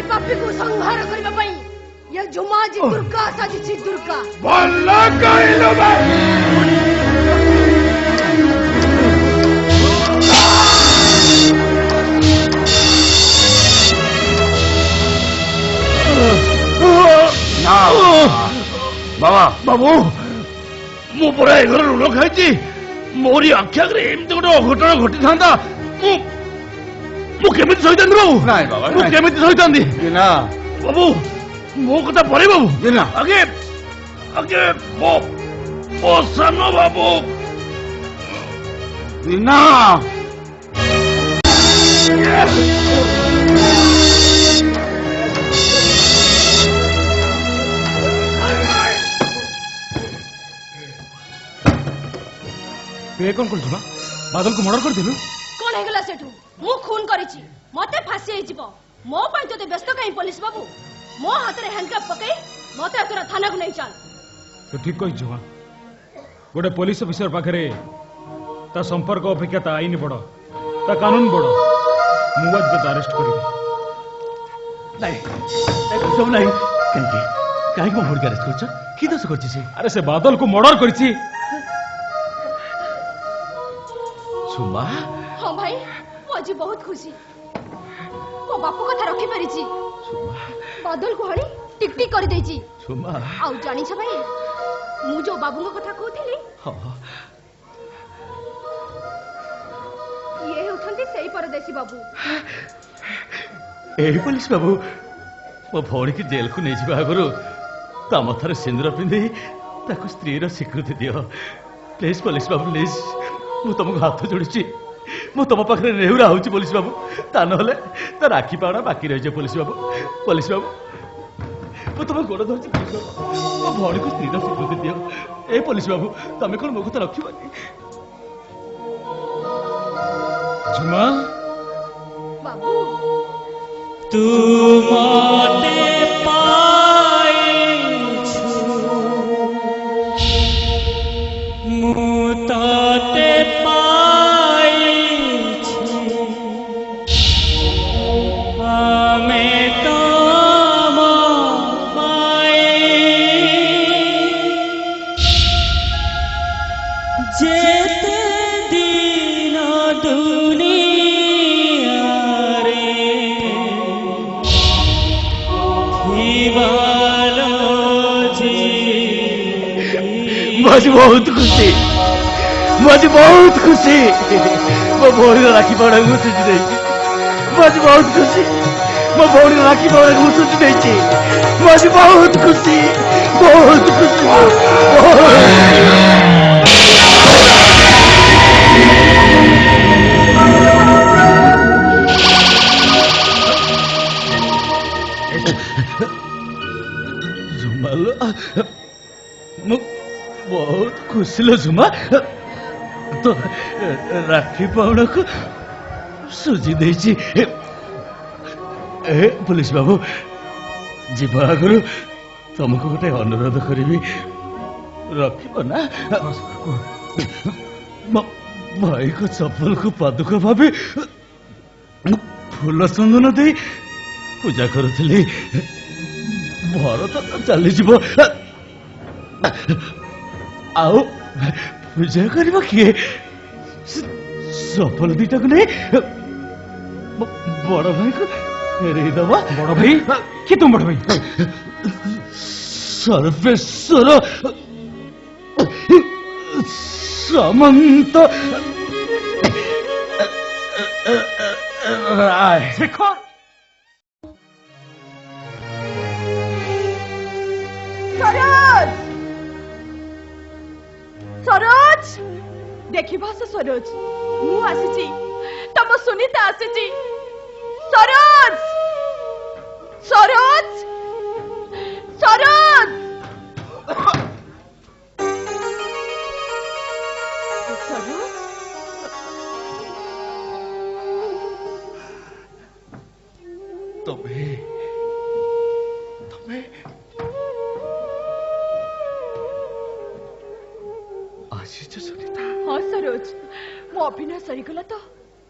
पापी को संहार करबा पई ये जुमाजी दुर्गा साजिची दुर्गा बल्ला कइलो भाई ना बाबा बाबू मु परा ए घर लुण खाइची मोरी आख्या करे एमती गोटे अघटन घटी था मु केमिति सहितांती बाबू नाई बाबा मु केमिति सहितांती ना बाबू मो कथा परे बाबू ना आगे आगे मो सानो बाबू ना तू कौन कर बादल को मर्डर कर दिलु कौन हेगला सेठू मु खून करिछि मते फांसी हेजिब मो पई तोते व्यस्त कहीं पुलिस बाबू मो हाथ रे हैंडकप पकई मते तोरा थाना को नहीं चल तो ठीक कहि जुवा गोटे पुलिस ऑफिसर पाखरे ता संपर्क अपेक्षा ता आईन बड़ ता कानून बड़ मु आज तो अरेस्ट करिबे नहीं सब नहीं काहे को मोड़ के अरेस्ट करछ की दोष करछि से अरे से बादल को मर्डर करछि सुमा हां भाई मु आज बहुत खुशी मो बापू कथा रखी परिछि बादल को हणी टिक टिक कर देछि सुमा आउ जानि छ भाई मु जो बाबू को कथा कहथिली हां ये होथंती सही परदेसी बाबू ए पुलिस बाबू मो भौणी की जेल को नहीं ଯିବା ଆଗରୁ ତା ମଥାରେ ସିନ୍ଦୁର ପିନ୍ଧି ତାକୁ ସ୍ତ୍ରୀର ସ୍ୱୀକୃତି ଦିଅ ପ୍ଲିଜ ପୁଲିସ ବାବୁ ପ୍ଲିଜ ମୁଁ ତମକୁ ହାତ ଯୋଡ଼ିଛି ମୁଁ ତମ ପାଖରେ ନେହୁରା ହଉଛି ପୁଲିସ ବାବୁ ତା ନହେଲେ ତା ରାକ୍ଷୀ ପାଉଣା ବାକି ରହିଯିବ ପୁଲିସ ବାବୁ ମୁଁ ତମ ଗୋଡ଼ ଧରୁଛି ମୋ ଭଉଣୀକୁ ସ୍ତ୍ରୀର ସ୍ୱୀକୃତି ଦିଅ ଏ ପୁଲିସ ବାବୁ ତମେ କଣ ମୋ କଥା ରଖିବନି झुमा बाबू तू माते पाए मुताते पाए हमें तो पाए जेते दिन दुनिया मुझे बहुत खुशी मो भौणी राखी पाड़ा घुसुची मुझे बहुत खुशी मो भौणी राखी पाड़ा घुसुची मुझे बहुत खुशी झुमालो बहुत खुशी लो झुमा तो राखी पाउणा को सुझी देछि ए पुलिस बाबू जीवा आगु तुमको गोटे अनुरोध करी रखिब ना भाई को चप्पल को पादुक भाभी फूल चंदन दे पूजा करुली भरत तो चली जीव आउ पूजा करवा किए चप्पल दीटा को नहीं बड़ भाई को फेरे दबा बड़ भाई कि तुम बड़ भाई सर्वेश्वर सामंत राय शेखर सरोज सरोज देखिबा से सरोज मु आसीची तम सुनीता आसीची सरोज सरोज सरोज सरोज तमे तमे आशीष सुनीता हाँ सरोज मो अभिनय सरीगला तो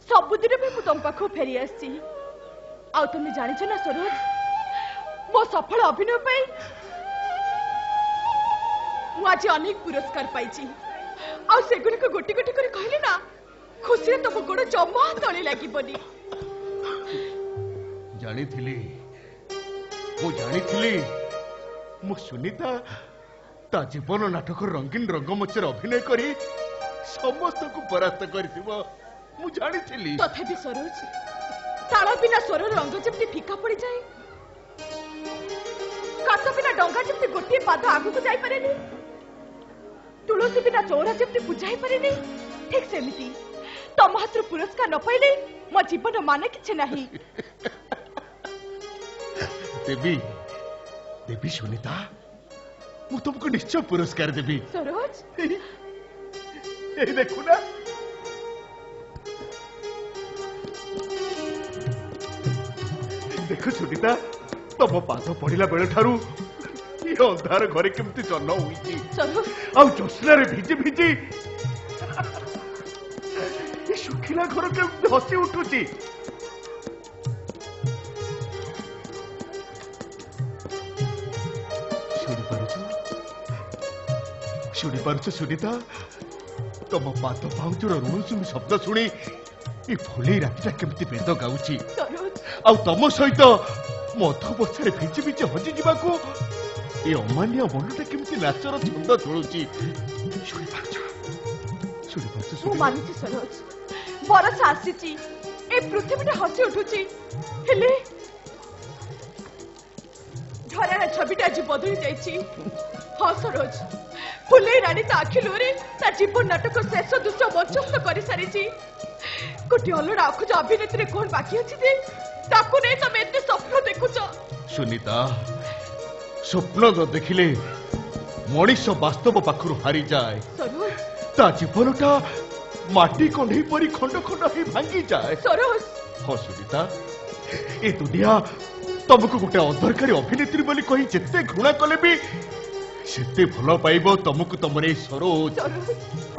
सबुदिन भी तुम पाखु फेरी आसी आउ तुम जानिछ ना सरोज मो सफल अभिनय पाई मु आज अनेक पुरस्कार पाइछि आउ सेगुनी को गोटी गोटी कर कहली ना खुशी तुम गोड़ जमा तले लागिबनी जानिथिली मु सुनीता ता जीवन नाटक रंगीन रंगमंचर अभिनय करी समस्त को परास्त करथिबो मु जानिथिली तथापि सरोज ताल बिना स्वर रंग जमती फीका पड़ जाए काठ बिना डंगा जमती गोटे पाद आगु को जाई पारेनी तुलसी बिना चौरा जमती बुझाई पारेनी ठीक सेमिति तम हाथ पुरस्कार न पाइले मो जीवन माने किछि नाही देवी देवी सुनीता मु तुमको निश्चय पुरस्कार देवी सरोज देखो ना देखो सुनीता तम पाद पड़िला बेल ठारू ये अंधार घरे केमती जन्म होईची सरोज आ जोशना रे भिजी भिजी ये सुखिला घर केमती हसी उठुची शुणी पारुछ सुनीता तम पाद पाउचर रुणुसुमी शब्द शुणी ये भोले रातिटा केमती बेद गाउची सरोज आ तम सहित मधु बछारे भिजी भिजी हजी जीवाकू ये अमान्य मनटा केमती नाचर छंद तोलुची शुणी पारुछ मु मानुची सरोज बरस आसीची ए पृथ्वीटा हसी उठुची हेले झरार छविटा आज बदली जाइची हाँ सरोज फुले रानी ता आखिलुरे ता जीवन नाटक शेष दृश्य मंचस्थ कर सारी गोटे अलड़ा अखुज अभिनेत्री कौन बाकी अच्छी जे ताकू नहीं तुम एते स्वप्न देखुच सुनीता स्वप्न न देखिले मनीष वास्तव पाखरु हारी जाए सरोज ता जीवनटा माटी कंढई परी खंड खंड ही भांगी जाए सरोज हाँ सुनीता ए दुनिया तुमको गोटे अंधरकारी अभिनेत्री बोली कही जेते घृणा कले भी सेते भल पाइब तुमको तुमर ए सरोज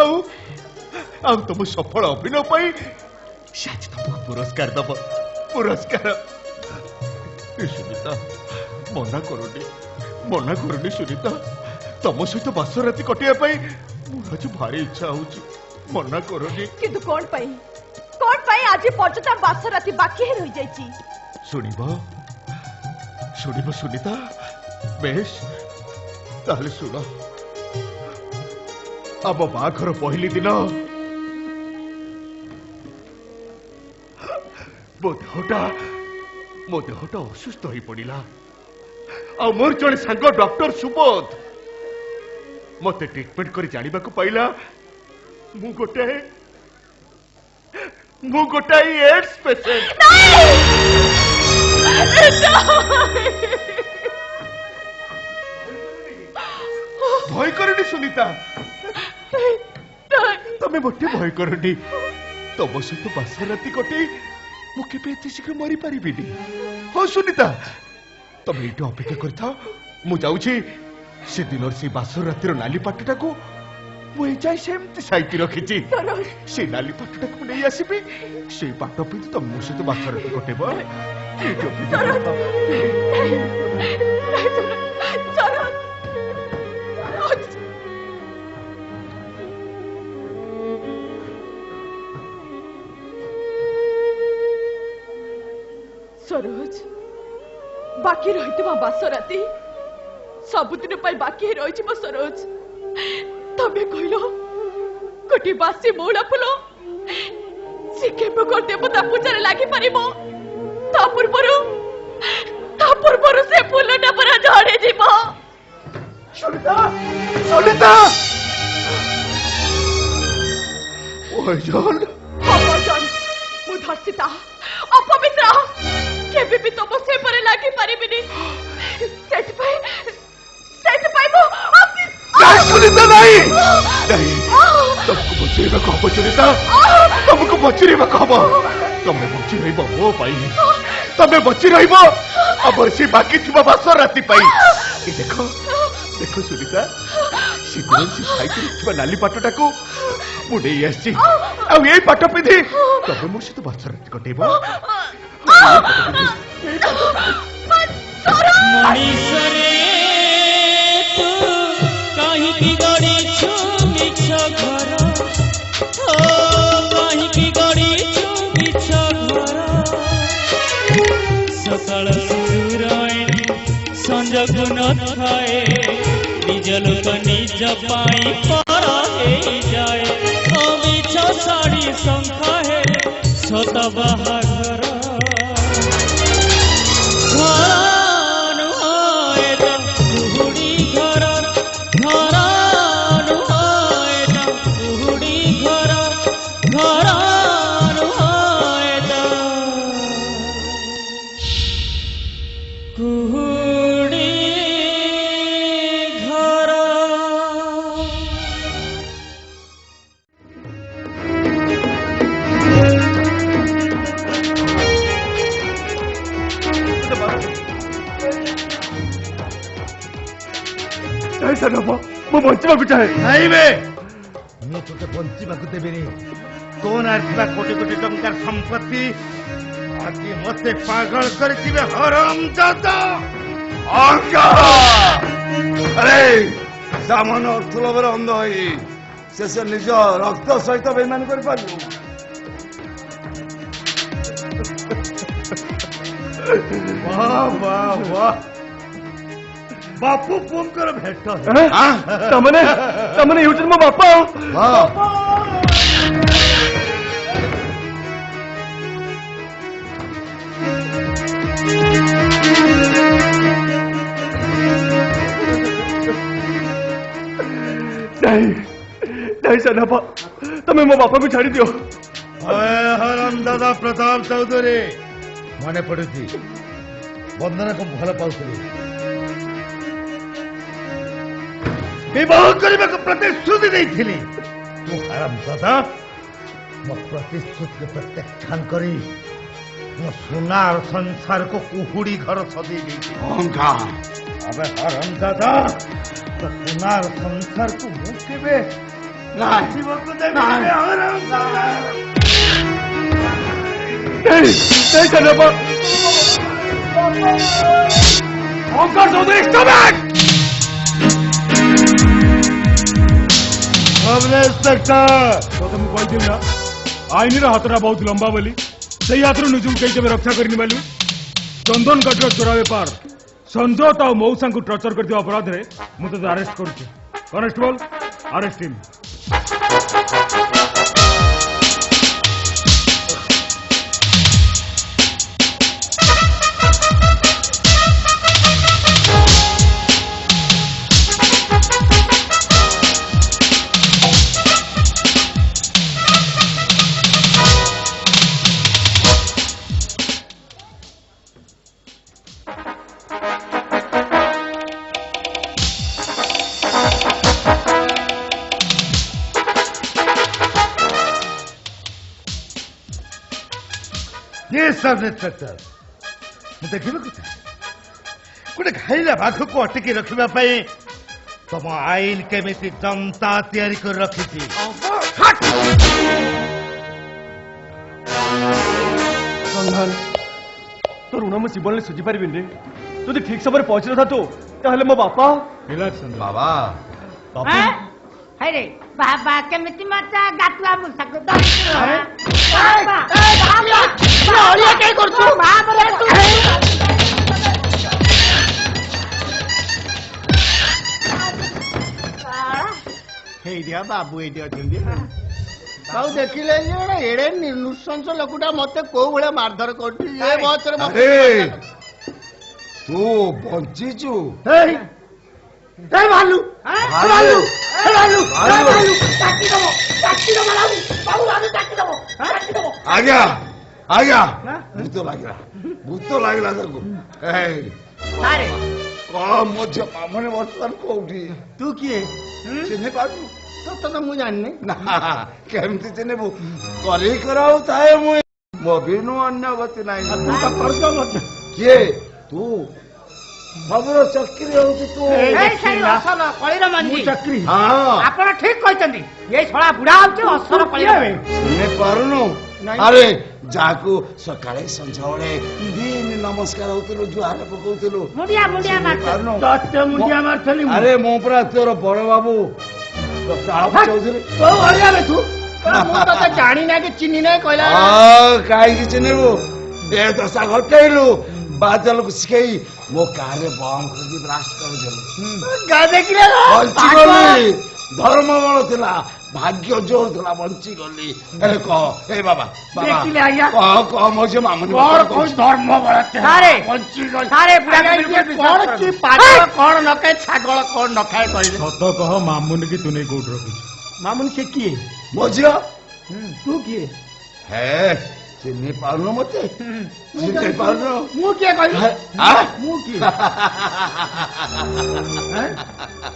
आउ तुम सफल अभिनय पाई से आज तुमको पुरस्कार दब पुरस्कार सुनीता मना करोनी सुनीता तुम सहित बास राति कटिया पाई मोर आज भारी इच्छा होची मना करोनी किंतु कौन पाई आज पर्यंत बास राति बाकी ही रही जाइची शुणिब सुनीता बेश ताहले सुन आम बाघर पहली दिन मो देहटा असुस्थ हो पड़ा आ मोर जड़े सांग डॉक्टर सुबोध मते ट्रीटमेंट कर जानिबा को पाइला मु गोटाई एड्स पेशेंट भय करनी सुनीता तुम तमें मोटे भय करनी तुम सहित बास राति कटे मुझे एत शीघ्र मरी पारि हाँ सुनीता तुम ये अपेक्षा कर मु जाऊँ से दिन से बास रातिर नाली पाटटा को मुझे सेमती साइती रखी से नाली पाटटा को नहीं आसबि से पाट पिंधि तुम मो सहित बास राति कटेब सरोज बाकी रही बास राति सबुदिन बाकी रही सरोज तमें कहल गोटे बासी मौला फुल सी देवता पूजा लगी पार से फुलटा पूरा झड़ी जीव धर्षिता अपवित्र केबे भी तुम से पर लागी पारिबिनी सुनीता नहीं तुमको बचेबा कब सुनीता तुमको बची रहा कब तुम्हें बची रही मो पाई तुम्हें बची रही अबर से बाकी थी बास राति पाई देखो देखो सुनीता शीघ्र से खाई नाली पाटटा को मुड़े आई पाट पिंधि तब मो सहित बास राति कटेब सकाल संजग न थाए निज लोक निज पाई पर जाए मिछ साड़ी संख्या है सत बाहागर मु बंचा चाहे नहीं बे मु तुते बंचा देवी कौन आसवा कोटी कोटी टंकार संपत्ति आज मते पागल करथिबे हरामजादा अरे सामान अर्थ लोभर अंध होई शेष निज रक्त सहित बेईमान कर पारु वाह वाह वाह बापू पुंकर भेट तमने यूजन मो बापा नहीं सनापा तमें मो बापा को छाड़ी दियो हराम दादा प्रताप चौधरी मन पड़ी बंदना को भल पाऊली विवाह करने को प्रतिश्रुति देती तू हराम दादा मो प्रतिश्रुति के प्रत्याख्यान करी मो सुनार संसार को कुहुड़ी घर सदी अबे हराम दादा तो सुनार संसार को मुके आईन हाथरा बहुत लंबा बोली से हाथ निजू कई केवे रक्षा करनी बालू चंदन काठर चोरा बेपार संजोत आ मौसा को टर्चर कर अपराध रे मुझे अरेस्ट करुच्ची कनेस्टेबल अरेस्ट हिम ये सब इंस्पेक्टर ମୁଁ ଦେଖିବାକୁ ଚାହେଁ ଗୋଟେ ଖାଇଲା ବାଘକୁ ଅଟକି ରଖିବା ପାଇଁ ତମ ଆଇନ କେମିତି ଜନ୍ତା ତିଆରି କରି ରଖିଛି। ସନ୍ଧାନ ତୋ ଋଣ ମୁଁ ଜୀବନରେ ସୁଝି ପାରିବିନି ରେ। ଯଦି ଠିକ ସମୟରେ ପହଞ୍ଚି ନଥାନ୍ତୁ ତାହେଲେ ମୋ ବାପା ରିଲାକ୍ସ ବାବା ବାପା ହାଇରେ ବାବା କେମିତି ମଜା ଗାତୁଆ ମୁସାକୁ ଅଳିଆ କାଇଁ କରୁଛୁ? ହେଇଦିଆ ବାବୁ ଏଇଠି ଅଛନ୍ତି। ଆଉ ଦେଖିଲେ ଏଡେ ନୃଶଂସ ଲୋକଟା ମତେ କୋଉ ଭଳିଆ ମାରଧର କରୁଛି ଏ ବୟସରେ ଆରେ ତୁ ବଞ୍ଚିଛୁ ଭାଲୁ ଭାଲୁ ଆଜ୍ଞା ଆଜ୍ଞା ଭୂତ ଲାଗିଲା ତାକୁ କଣ ମୋ ଝିଅ ମାମୁନି ବର୍ତ୍ତମାନ କୋଉଠି ତୁ କିଏ ଚିହ୍ନି ପାରୁନୁ ସତ ତ ମୁଁ ଜାଣିନି। ନା କେମିତି ଚିହ୍ନିବୁ କଲି କରାଉ ଥାଏ ମୁଁ ମୋ ବିନୁ ଅନ୍ୟ ଗତି ନାହିଁ କିଏ ତୁ ସବୁର ଚାକିରି ହଉଛି ତୁ କଳିର ମଞ୍ଜି ଚାକିରି ହଁ ଆପଣ ଠିକ କହିଛନ୍ତି ଏଇ ଶଳା ବୁଢା ହଉଛି ଅସର କଳିର ଚିହ୍ନି ପାରୁନୁ ଆରେ ଯାହାକୁ ସକାଳେ ସନ୍ଧ୍ୟାବେଳେ ଦିନ ନମସ୍କାର ହଉଥିଲୁ ଜୁହାର ପକଉଥିଲୁ ମୁଣ୍ଡିଆ ମୁଣ୍ଡିଆ ପାରୁନୁ ତତେ ମୁଣ୍ଡିଆ ମାରିଥିଲି ଆରେ ମୁଁ ପୁରା ତୋର ବଡ ବାବୁ ଚୌଧୁରୀ କୋଉ ଅଳିଆ ତୁ ମୁଁ ତତେ ଜାଣି ନା କି ଚିହ୍ନି ନାହିଁ କହିଲା କାହିଁକି ଚିହ୍ନିବୁ ଏ ଦଶା ଘଟେଇଲୁ ବାଦଲକୁ ଶିଖେଇ ମୋ କାରରେ ବମ୍ କରିକି ବ୍ଲାଷ୍ଟ କରିଦେଲୁ ଦେଖିଲେ ବଞ୍ଚିଗଲି ଧର୍ମ ବଳ ଥିଲା ଭାଗ୍ୟ ଜୋର ଥିଲା ବଞ୍ଚିଗଲି ହେଲେ କହ ଏ ବାବା ଦେଖିଲେ ଆଜ୍ଞା। କହ ମୋ ଝିଅ ମାମୁନି ଧର୍ମ ବଳ କଣ କି ପାଗଳ କଣ ନ ଖାଏ ଛାଗଳ କଣ ନ ଖାଏ କହିଲେ ସତ କହ ମାମୁନି କି ତୁ ନେଇ କୋଉଠି ରଖିଛୁ? ମାମୁନି ସେ କିଏ ମୋ ଝିଅ ତୁ କିଏ ହେ ଚିହ୍ନି ପାରୁନୁ ମତେ ଚିହ୍ନି ପାରୁନୁ ମୁଁ କିଏ କହିଲି ଆ? ମୁଁ କିଏ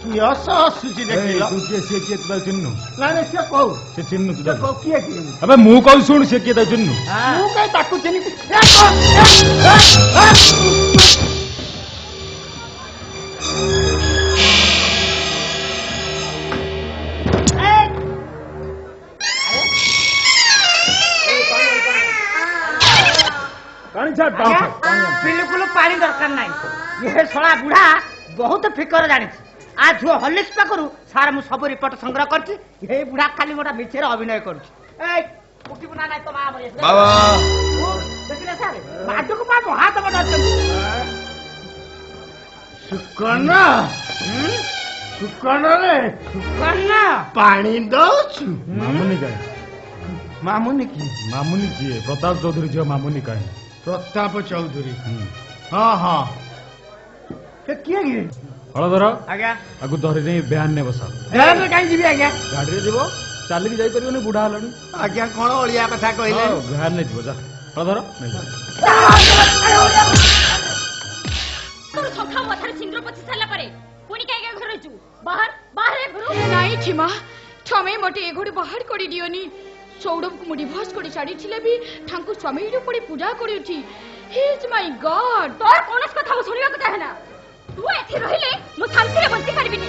କିଏ ଆସୁଛି ଏଇ, ଦେଖିଲ ତୁ କିଏ ସିଏ କିଏ ତୁ ତାକୁ ଚିହ୍ନୁ ନାଇଁ ସେ କହୁ ସେ ଚିହ୍ନୁ ତୁ ସେ ତାକୁ କହୁ କିଏ କିଏ ଆବେ ମୁଁ କହୁଛି ଶୁଣୁ ସେ କିଏ ତାକୁ ଚିହ୍ନୁ ମୁଁ କାଇଁ ତାକୁ ଚିହ୍ନି ପାଣି ଛାଡ ପାଣି ଛାଡ ପାଣି ଛାଡ। ବିଲକୁଲ ପାଣି ଦରକାର ନାହିଁ ଏ ଶଳା ବୁଢା ବହୁତ ଫିକର ଜାଣିଛି ଆ ଝୁଅ ହର୍ଲିକ୍ସ ପାଖରୁ ସାର୍ ମୁଁ ସବୁ ରିପୋର୍ଟ ସଂଗ୍ରହ କରିଛି ଏଇ ବୁଢା ଖାଲି ଗୋଟେ ମିଛରେ ଅଭିନୟ କରୁଛି ଏଇ ଉଠିବୁ ନା ନାଇଁ ତ ମା ବାବା ଦେଖିଲେ ସାର୍ ମାଡକୁ ମା ମହାତମ ଅଛନ୍ତି ସୁକର୍ଣ୍ଣ ସୁକର୍ଣ୍ଣରେ କର୍ଣ୍ଣ ପାଣି ଦଉଛୁ ମାମୁନି କାହିଁ ମାମୁନି କି ମାମୁନି କିଏ? ପ୍ରତାପ ଚୌଧୁରୀ ଝିଅ ମାମୁନି କାହିଁ? ପ୍ରତାପ ଚୌଧୁରୀ ହଁ ହଁ ସେ କିଏ କି ହଳଧର ଆଜ୍ଞା ଆକୁ ଧରି ନେଇ ବ୍ୟାନ୍ ନେ ବସା ଗାଁରେ କାହିଁ ଯିବି ଆଜ୍ଞା ଗାଡିରେ ଯିବ ଚାଲିକି ଯାଇପାରିବନି ବୁଢା ହେଲାଣି ଆଜ୍ଞା କଣ ଅଳିଆ କଥା କହିଲେ ବ୍ୟାନ୍ ନେ ଯିବ ଯା ହଳଧର ନେଇଯା। ତୋର ସଖା ମଥାରେ ସିନ୍ଦୁର ପୋଛି ସାରିଲା ପରେ ପୁଣି କାହିଁକି ଘରେ ରହିଛୁ? ବାହାର ବାହାରେ ଘରୁ ନାଇଁ କ୍ଷମା କ୍ଷମେ ମୋଟେ ଏ ଘରୁ ବାହାର କରି ଦିଅନି। ସୌରଭକୁ ମୁଁ ଡିଭୋର୍ସ କରି ଛାଡ଼ିଥିଲେ ବି ତାଙ୍କୁ ସ୍ୱାମୀରୁ ପଡ଼ି ପୂଜା କରୁଛି। ହି ଇଜ ମାଇ ଗଡ୍। ତୋର କୌଣସି କଥା ମୁଁ ଶୁଣିବାକୁ ଚାହେଁ ନା। ତୁ ଏଠି ରହିଲେ ମୁଁ ଶାନ୍ତିରେ ବଞ୍ଚି ପାରିବିନି।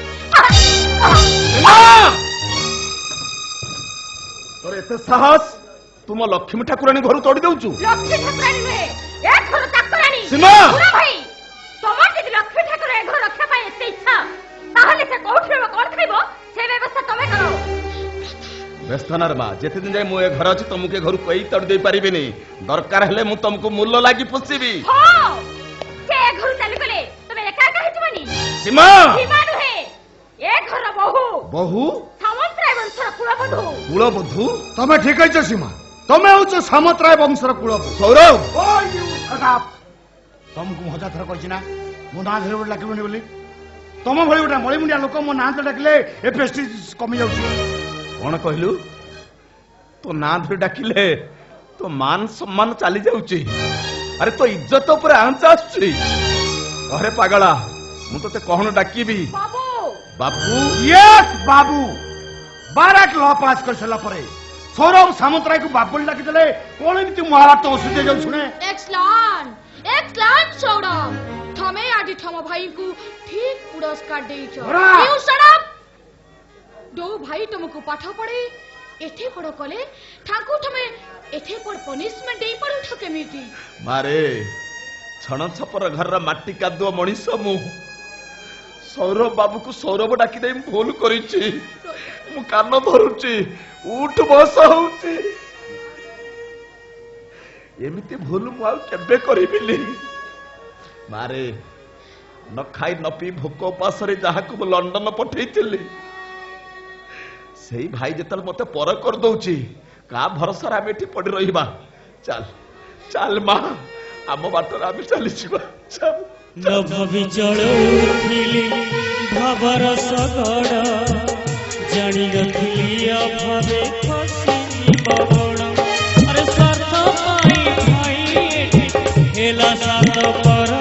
ତୋର ଏତେ ସାହସ ତୁ ମୋ ଲକ୍ଷ୍ମୀ ଠାକୁରାଣୀ ଘରୁ ତୋଡ଼ି ଦଉଛୁ? ଲକ୍ଷ୍ମୀ ଠାକୁରାଣୀ ନୁହେଁ ଏ ଘର ଚାକରାଣୀ। ସୀମା! ଶୁଣ ଭାଇ ତମର ଯଦି ଲକ୍ଷ୍ମୀ ଠାକୁର ଏ ଘର ରଖିବା ପାଇଁ ଏତେ ଇଚ୍ଛା ତାହେଲେ ସେ କୋଉଠି ରହିବ କଣ ଖାଇବ ସେ ବ୍ୟବସ୍ଥା ତମେ କର। ବ୍ୟସ୍ତନାର ମା ଯେତେଦିନ ଯାଏ ମୁଁ ଏ ଘରେ ଅଛି ତମକୁ ଏ ଘରୁ କହି ତଡ଼ି ଦେଇ ପାରିବିନି। ଦରକାର ହେଲେ ମୁଁ ତମକୁ ମୂଲ ଲାଗି ପୋଷିବି। ହଁ ସେ ଏ ଘରୁ ଚାଲିଗଲେ ତମେ ଏକା ଏକା ହେଇଯିବନି। ସୀମା ସୀମା ନୁହେଁ ଏ ଘର ବୋହୂ ବହୁ ସାମନ୍ତରାୟ ବଂଶର କୁଳବଧୂ। କୁଳବଧୂ ତମେ ଠିକ କହିଛ ସୀମା ତମେ ହଉଛ ସାମନ୍ତରାୟ ବଂଶର କୁଳବଧୂ। ସୌରଭ ତମକୁ ମୁଁ ହଜାର ଥର କହିଛି ନା ମୋ ନାଁ ଧରି ଗୋଟେ ଡାକିବନି ବୋଲି। ତମ ଭଳି ଗୋଟେ ମଳିମୁଣ୍ଡିଆ ଲୋକ ମୋ ନାଁ ତ ଡାକିଲେ ଏ ପ୍ରେଷ୍ଟିଜ କମି ଯାଉଛି। କଣ କହିଲୁ? ତୋ ନାଁ ଧରି ଡାକିଲେ ତୋ ମାନ ସମ୍ମାନ ଚାଲି ଯାଉଛି। ଆରେ ତୋ ଇଜ୍ଜତ ଉପରେ ଆଞ୍ଚ ଆସୁଛି। ଅରେ ପାଗଳା ମୁଁ ତତେ କଣ ଡାକିବି? ବାବୁ ବାପୁ ୟେସ୍ ବାବୁ। ବାରାଟ ଲ ପାସ୍ କରିସାରିଲା ପରେ सौरभ सामंतराय को बापल डाकी देले कौन एमती महाभारत असुदे जाऊ सुने एक्सलेंट सौरभ थमे आदि थम भाई को ठीक पुरस्कार देइछो बरा। यू सौरभ दो भाई तुमको पाठ पढ़े एथे पढ़ कले ठाकू थमे एथे पढ़ पनिशमेंट देई पढ़ उठ केमिति मारे छण छपर घर माटी कादुआ मनीष मु सौरभ बाबू को सौरभ डाकी दे भूल करिछि मु कान धरुछि उठ बस होउछि एमिति भूल मु आ केबे करिबिली मारे न खाई न पी भोक उपासरे जहा को लंडन पठेइतिली सेई भाई जेतल मते पर कर दउछि का भरोसा आम एठी पड़ी रहिबा चल चल मां आम बाटर आम चली छिबा चल नभ विचल उठिली भावर सगड़ जानी नथिली अभावे खसी बगड़ अरे स्वार्थ पाई भाई एठी हेला सात पर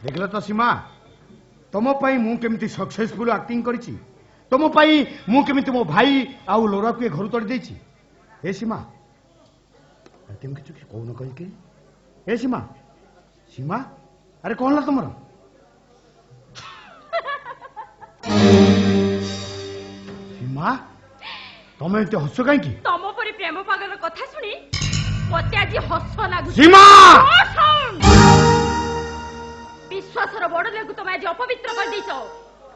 देखल तो सीमा तुम मु केमिति सक्सेसफुल एक्टिंग करिछि तुम मु केमिति मो भाई आउ लोरा को घर तोड़ देछि ए सीमा अरे तुम किछु कहू न कहि के ए सीमा सीमा अरे कौन ला तुमरा सीमा तुम एते हस काई की तम परि प्रेम पागल कथा सुनी मते आज हस लागु सीमा विश्वासर बड़ लेगु तुम आज अपवित्र कर देछो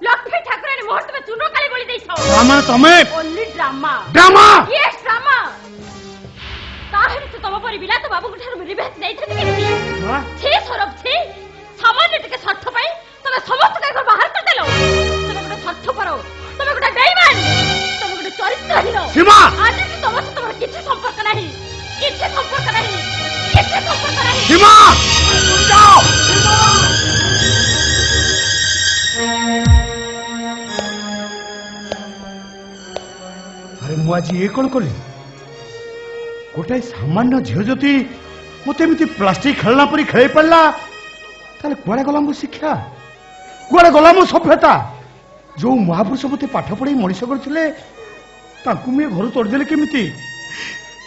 लक्ष्मी ठाकुरानी मुहूर्त में चूनो काली बोली देछो ड्रामा तमे only drama drama yes drama ताहरे तो तुम परि बिलात बाबू गुठार रिवेज नै थति केति छे सौरभ छे सामान्य टिके स्वार्थ पाई तुम समस्त का घर बाहर कर देलो तुम गुटे स्वार्थ परो तुम गुटे बेईमान तुम गुटे चरित्रहीन सीमा आज तुम से तुम किछि संपर्क नाही किछि संपर्क नाही सीमा जाओ अरे मु आज ये कौन कली गोटे सामान्य झील जदि मत एमती प्लास्टिक खेलना परी खेल पारा ताले कुआड़े गला मो शिक्षा कुआड़े गला मो सभ्यता जो महापुरुष मत पाठ पढ़े मनीष करते मुझे घर तोड़देली केमिति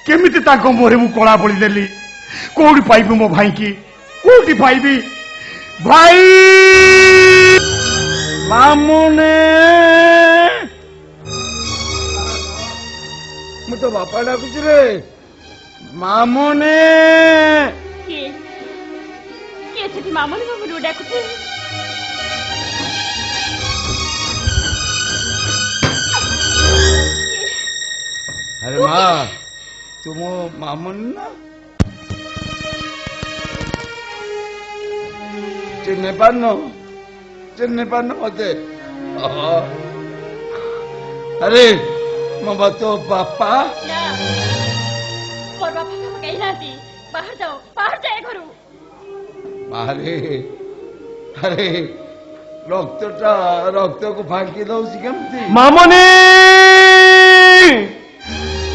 केमिति ताको मोरे मु कला पड़ी देली कोठी पाइबी मो भाई की कोठी पाइबी भाई मामुने मु तो बापा डाकुछ रे मामुने के सेठी मामुनी बाबू डाकुछ अरे माँ तुम मामुन ना चिन्ह पानो मते अरे मो तो पापा और बापा को कहीं नाती बाहर जाए घरू अरे रक्त को फांकी दउसी केमती मामुनी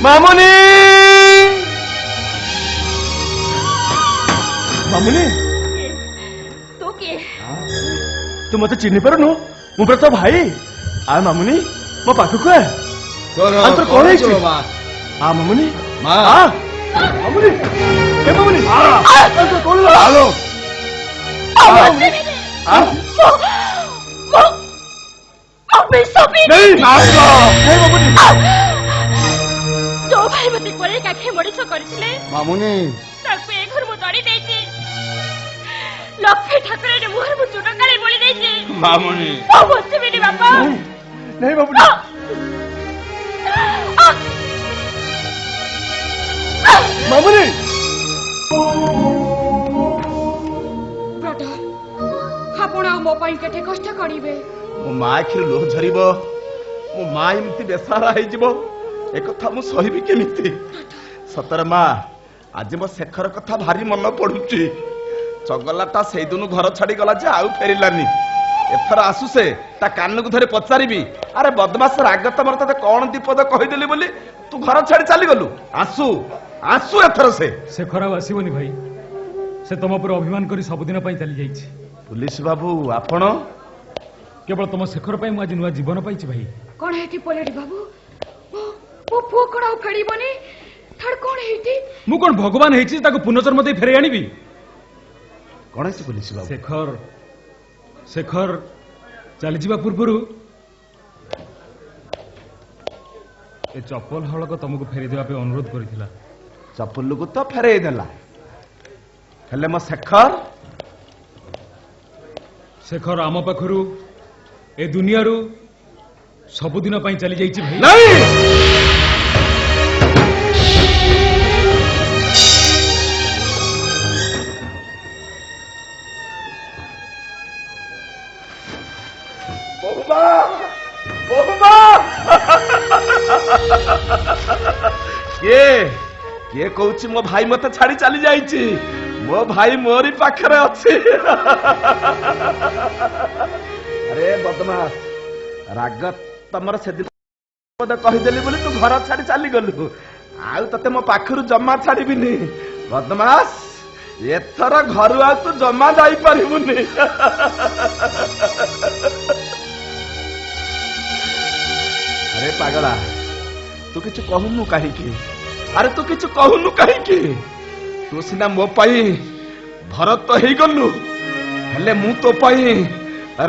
मामुनी मामुनी तो के तू मत चिन्ह पारुनु मु तो भाई आ मामुनी मो पाखु को अंतर कौन है आ मामुनी मामुनी ए मामुनी अंतर कौन हेलो नहीं मामुनी जो भाई मते कोरे काखे मडिछ करथिले मामुनी ताको ए घर मु तड़ी देछि लक्ष्मी ठाकुर ने मुहर मु चुटा काले बोली देछि मामुनी ओ बच्चे मेरी बापा नहीं मामुनी मामुनी ब्रदर आपण आ मो पई केते कष्ट करिवे मो माँ आखिर लोह झरिब मो माँ एमती बेसारा हो एक कथा मु सहिबी केमिति ସତରେ ମା ଆଜି ମୋ ଶେଖର କଥା ଭାରି ମନେ ପଡୁଛି। ଚଗଲାଟା ସେଇଦିନୁ ଘର ଛାଡି ଗଲା ଯେ ଆଉ ଫେରିଲାନି। ଏଥର ଆସୁ ସେ ତା କାନକୁ ଧରି ପଚାରିବି, ଆରେ ବଦମାସ ରାଗ ତମର ତତେ କଣ ଦୀପଦ କହିଦେଲି ବୋଲି ତୁ ଘର ଛାଡି ଚାଲିଗଲୁ? ଆସୁ ଆସୁ ଏଥର ସେ। ଶେଖର ଆଉ ଆସିବନି ଭାଇ, ସେ ତମ ଉପରେ ଅଭିମାନ କରି ସବୁଦିନ ପାଇଁ ଚାଲି ଯାଇଛି। ପୁଲିସ ବାବୁ ଆପଣ? କେବଳ ତମ ଶେଖର ପାଇଁ ମୁଁ ଆଜି ନୂଆ ଜୀବନ ପାଇଛି ଭାଇ। କଣ ହେଇଛି ପଲେଡ଼ି ବାବୁ? ମୋ ପୁଅ କଣ ଆଉ ଫେରିବନି? ଥାର କଣ ହେଇଛି? ମୁଁ କଣ ଭଗବାନ ହେଇଛି ତାକୁ ପୁନର୍ଜନ୍ମ ଦେଇ ଫେରେଇ ଆଣିବି? କଣ ହେଇଛି ପୁଲିସ ବାବୁ? ଶେଖର ଚାଲିଯିବା ପୂର୍ବରୁ ଏ ଚପଲ ହଳକ ତମକୁ ଫେରେଇ ଦେବା ପାଇଁ ଅନୁରୋଧ କରିଥିଲା। ଚପଲକୁ ତ ଫେରେଇ ଦେଲା, ହେଲେ ମୋ ଶେଖର ଆମ ପାଖରୁ ଏ ଦୁନିଆରୁ ସବୁଦିନ ପାଇଁ ଚାଲି ଯାଇଛି ଭାଇ। କିଏ କହୁଛି ମୋ ଭାଇ ମତେ ଛାଡି ଚାଲି ଯାଇଛି? ମୋ ଭାଇ ମୋରି ପାଖରେ ଅଛି। ଆରେ ବଦମାସ, ରାଗ ତମର ସେଦିନ କହିଦେଲି ବୋଲି ତୁ ଘର ଛାଡି ଚାଲିଗଲୁ, ଆଉ ତତେ ମୋ ପାଖରୁ ଜମା ଛାଡିବିନି। ବଦମାସ, ଏଥର ଘରୁ ଆଉ ତୁ ଜମା ଯାଇପାରିବୁନି। ଆରେ ପାଗଳା, ତୁ କିଛି କହୁନୁ କାହିଁକି? ଆରେ ତୁ କିଛି କହୁନୁ କାହିଁକି? ତୁ ସିନା ମୋ ପାଇଁ ଭରତ ହେଇଗଲୁ, ହେଲେ ମୁଁ ତୋ ପାଇଁ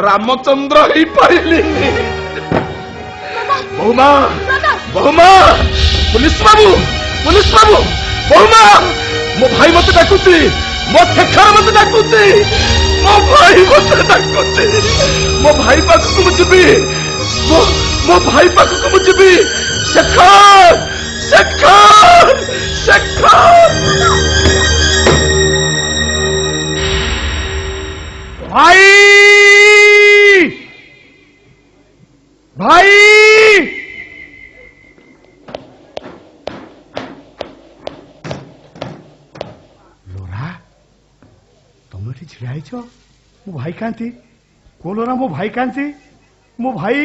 ରାମଚନ୍ଦ୍ର ହେଇପାରିଲିନି। ବହୁମା, ବହୁମା, ପୁଲିସ ବାବୁ, ବହୁମା, ମୋ ଭାଇ ମତେ ଡାକୁଛି, ମୋ ଶେଖର ମତେ ଡାକୁଛି, ମୋ ଭାଇ ମତେ ଡାକୁଛି। ମୋ ଭାଇ ପାଖକୁ ମୁଁ ଯିବି, ମୋ ଭାଇ ପାଖକୁ ମୁଁ ଯିବି। ଶେଖର, ଶେଖର, ଶେଖର। ଭାଇ, ଭାଇ, ଲୋରା, ତମେ ଏଠି ଛିଡା ହେଇଛ? ମୋ ଭାଇ କାନ୍ତି? କୋ ଲୋରା, ମୋ ଭାଇ କାନ୍ତି? ମୋ ଭାଇ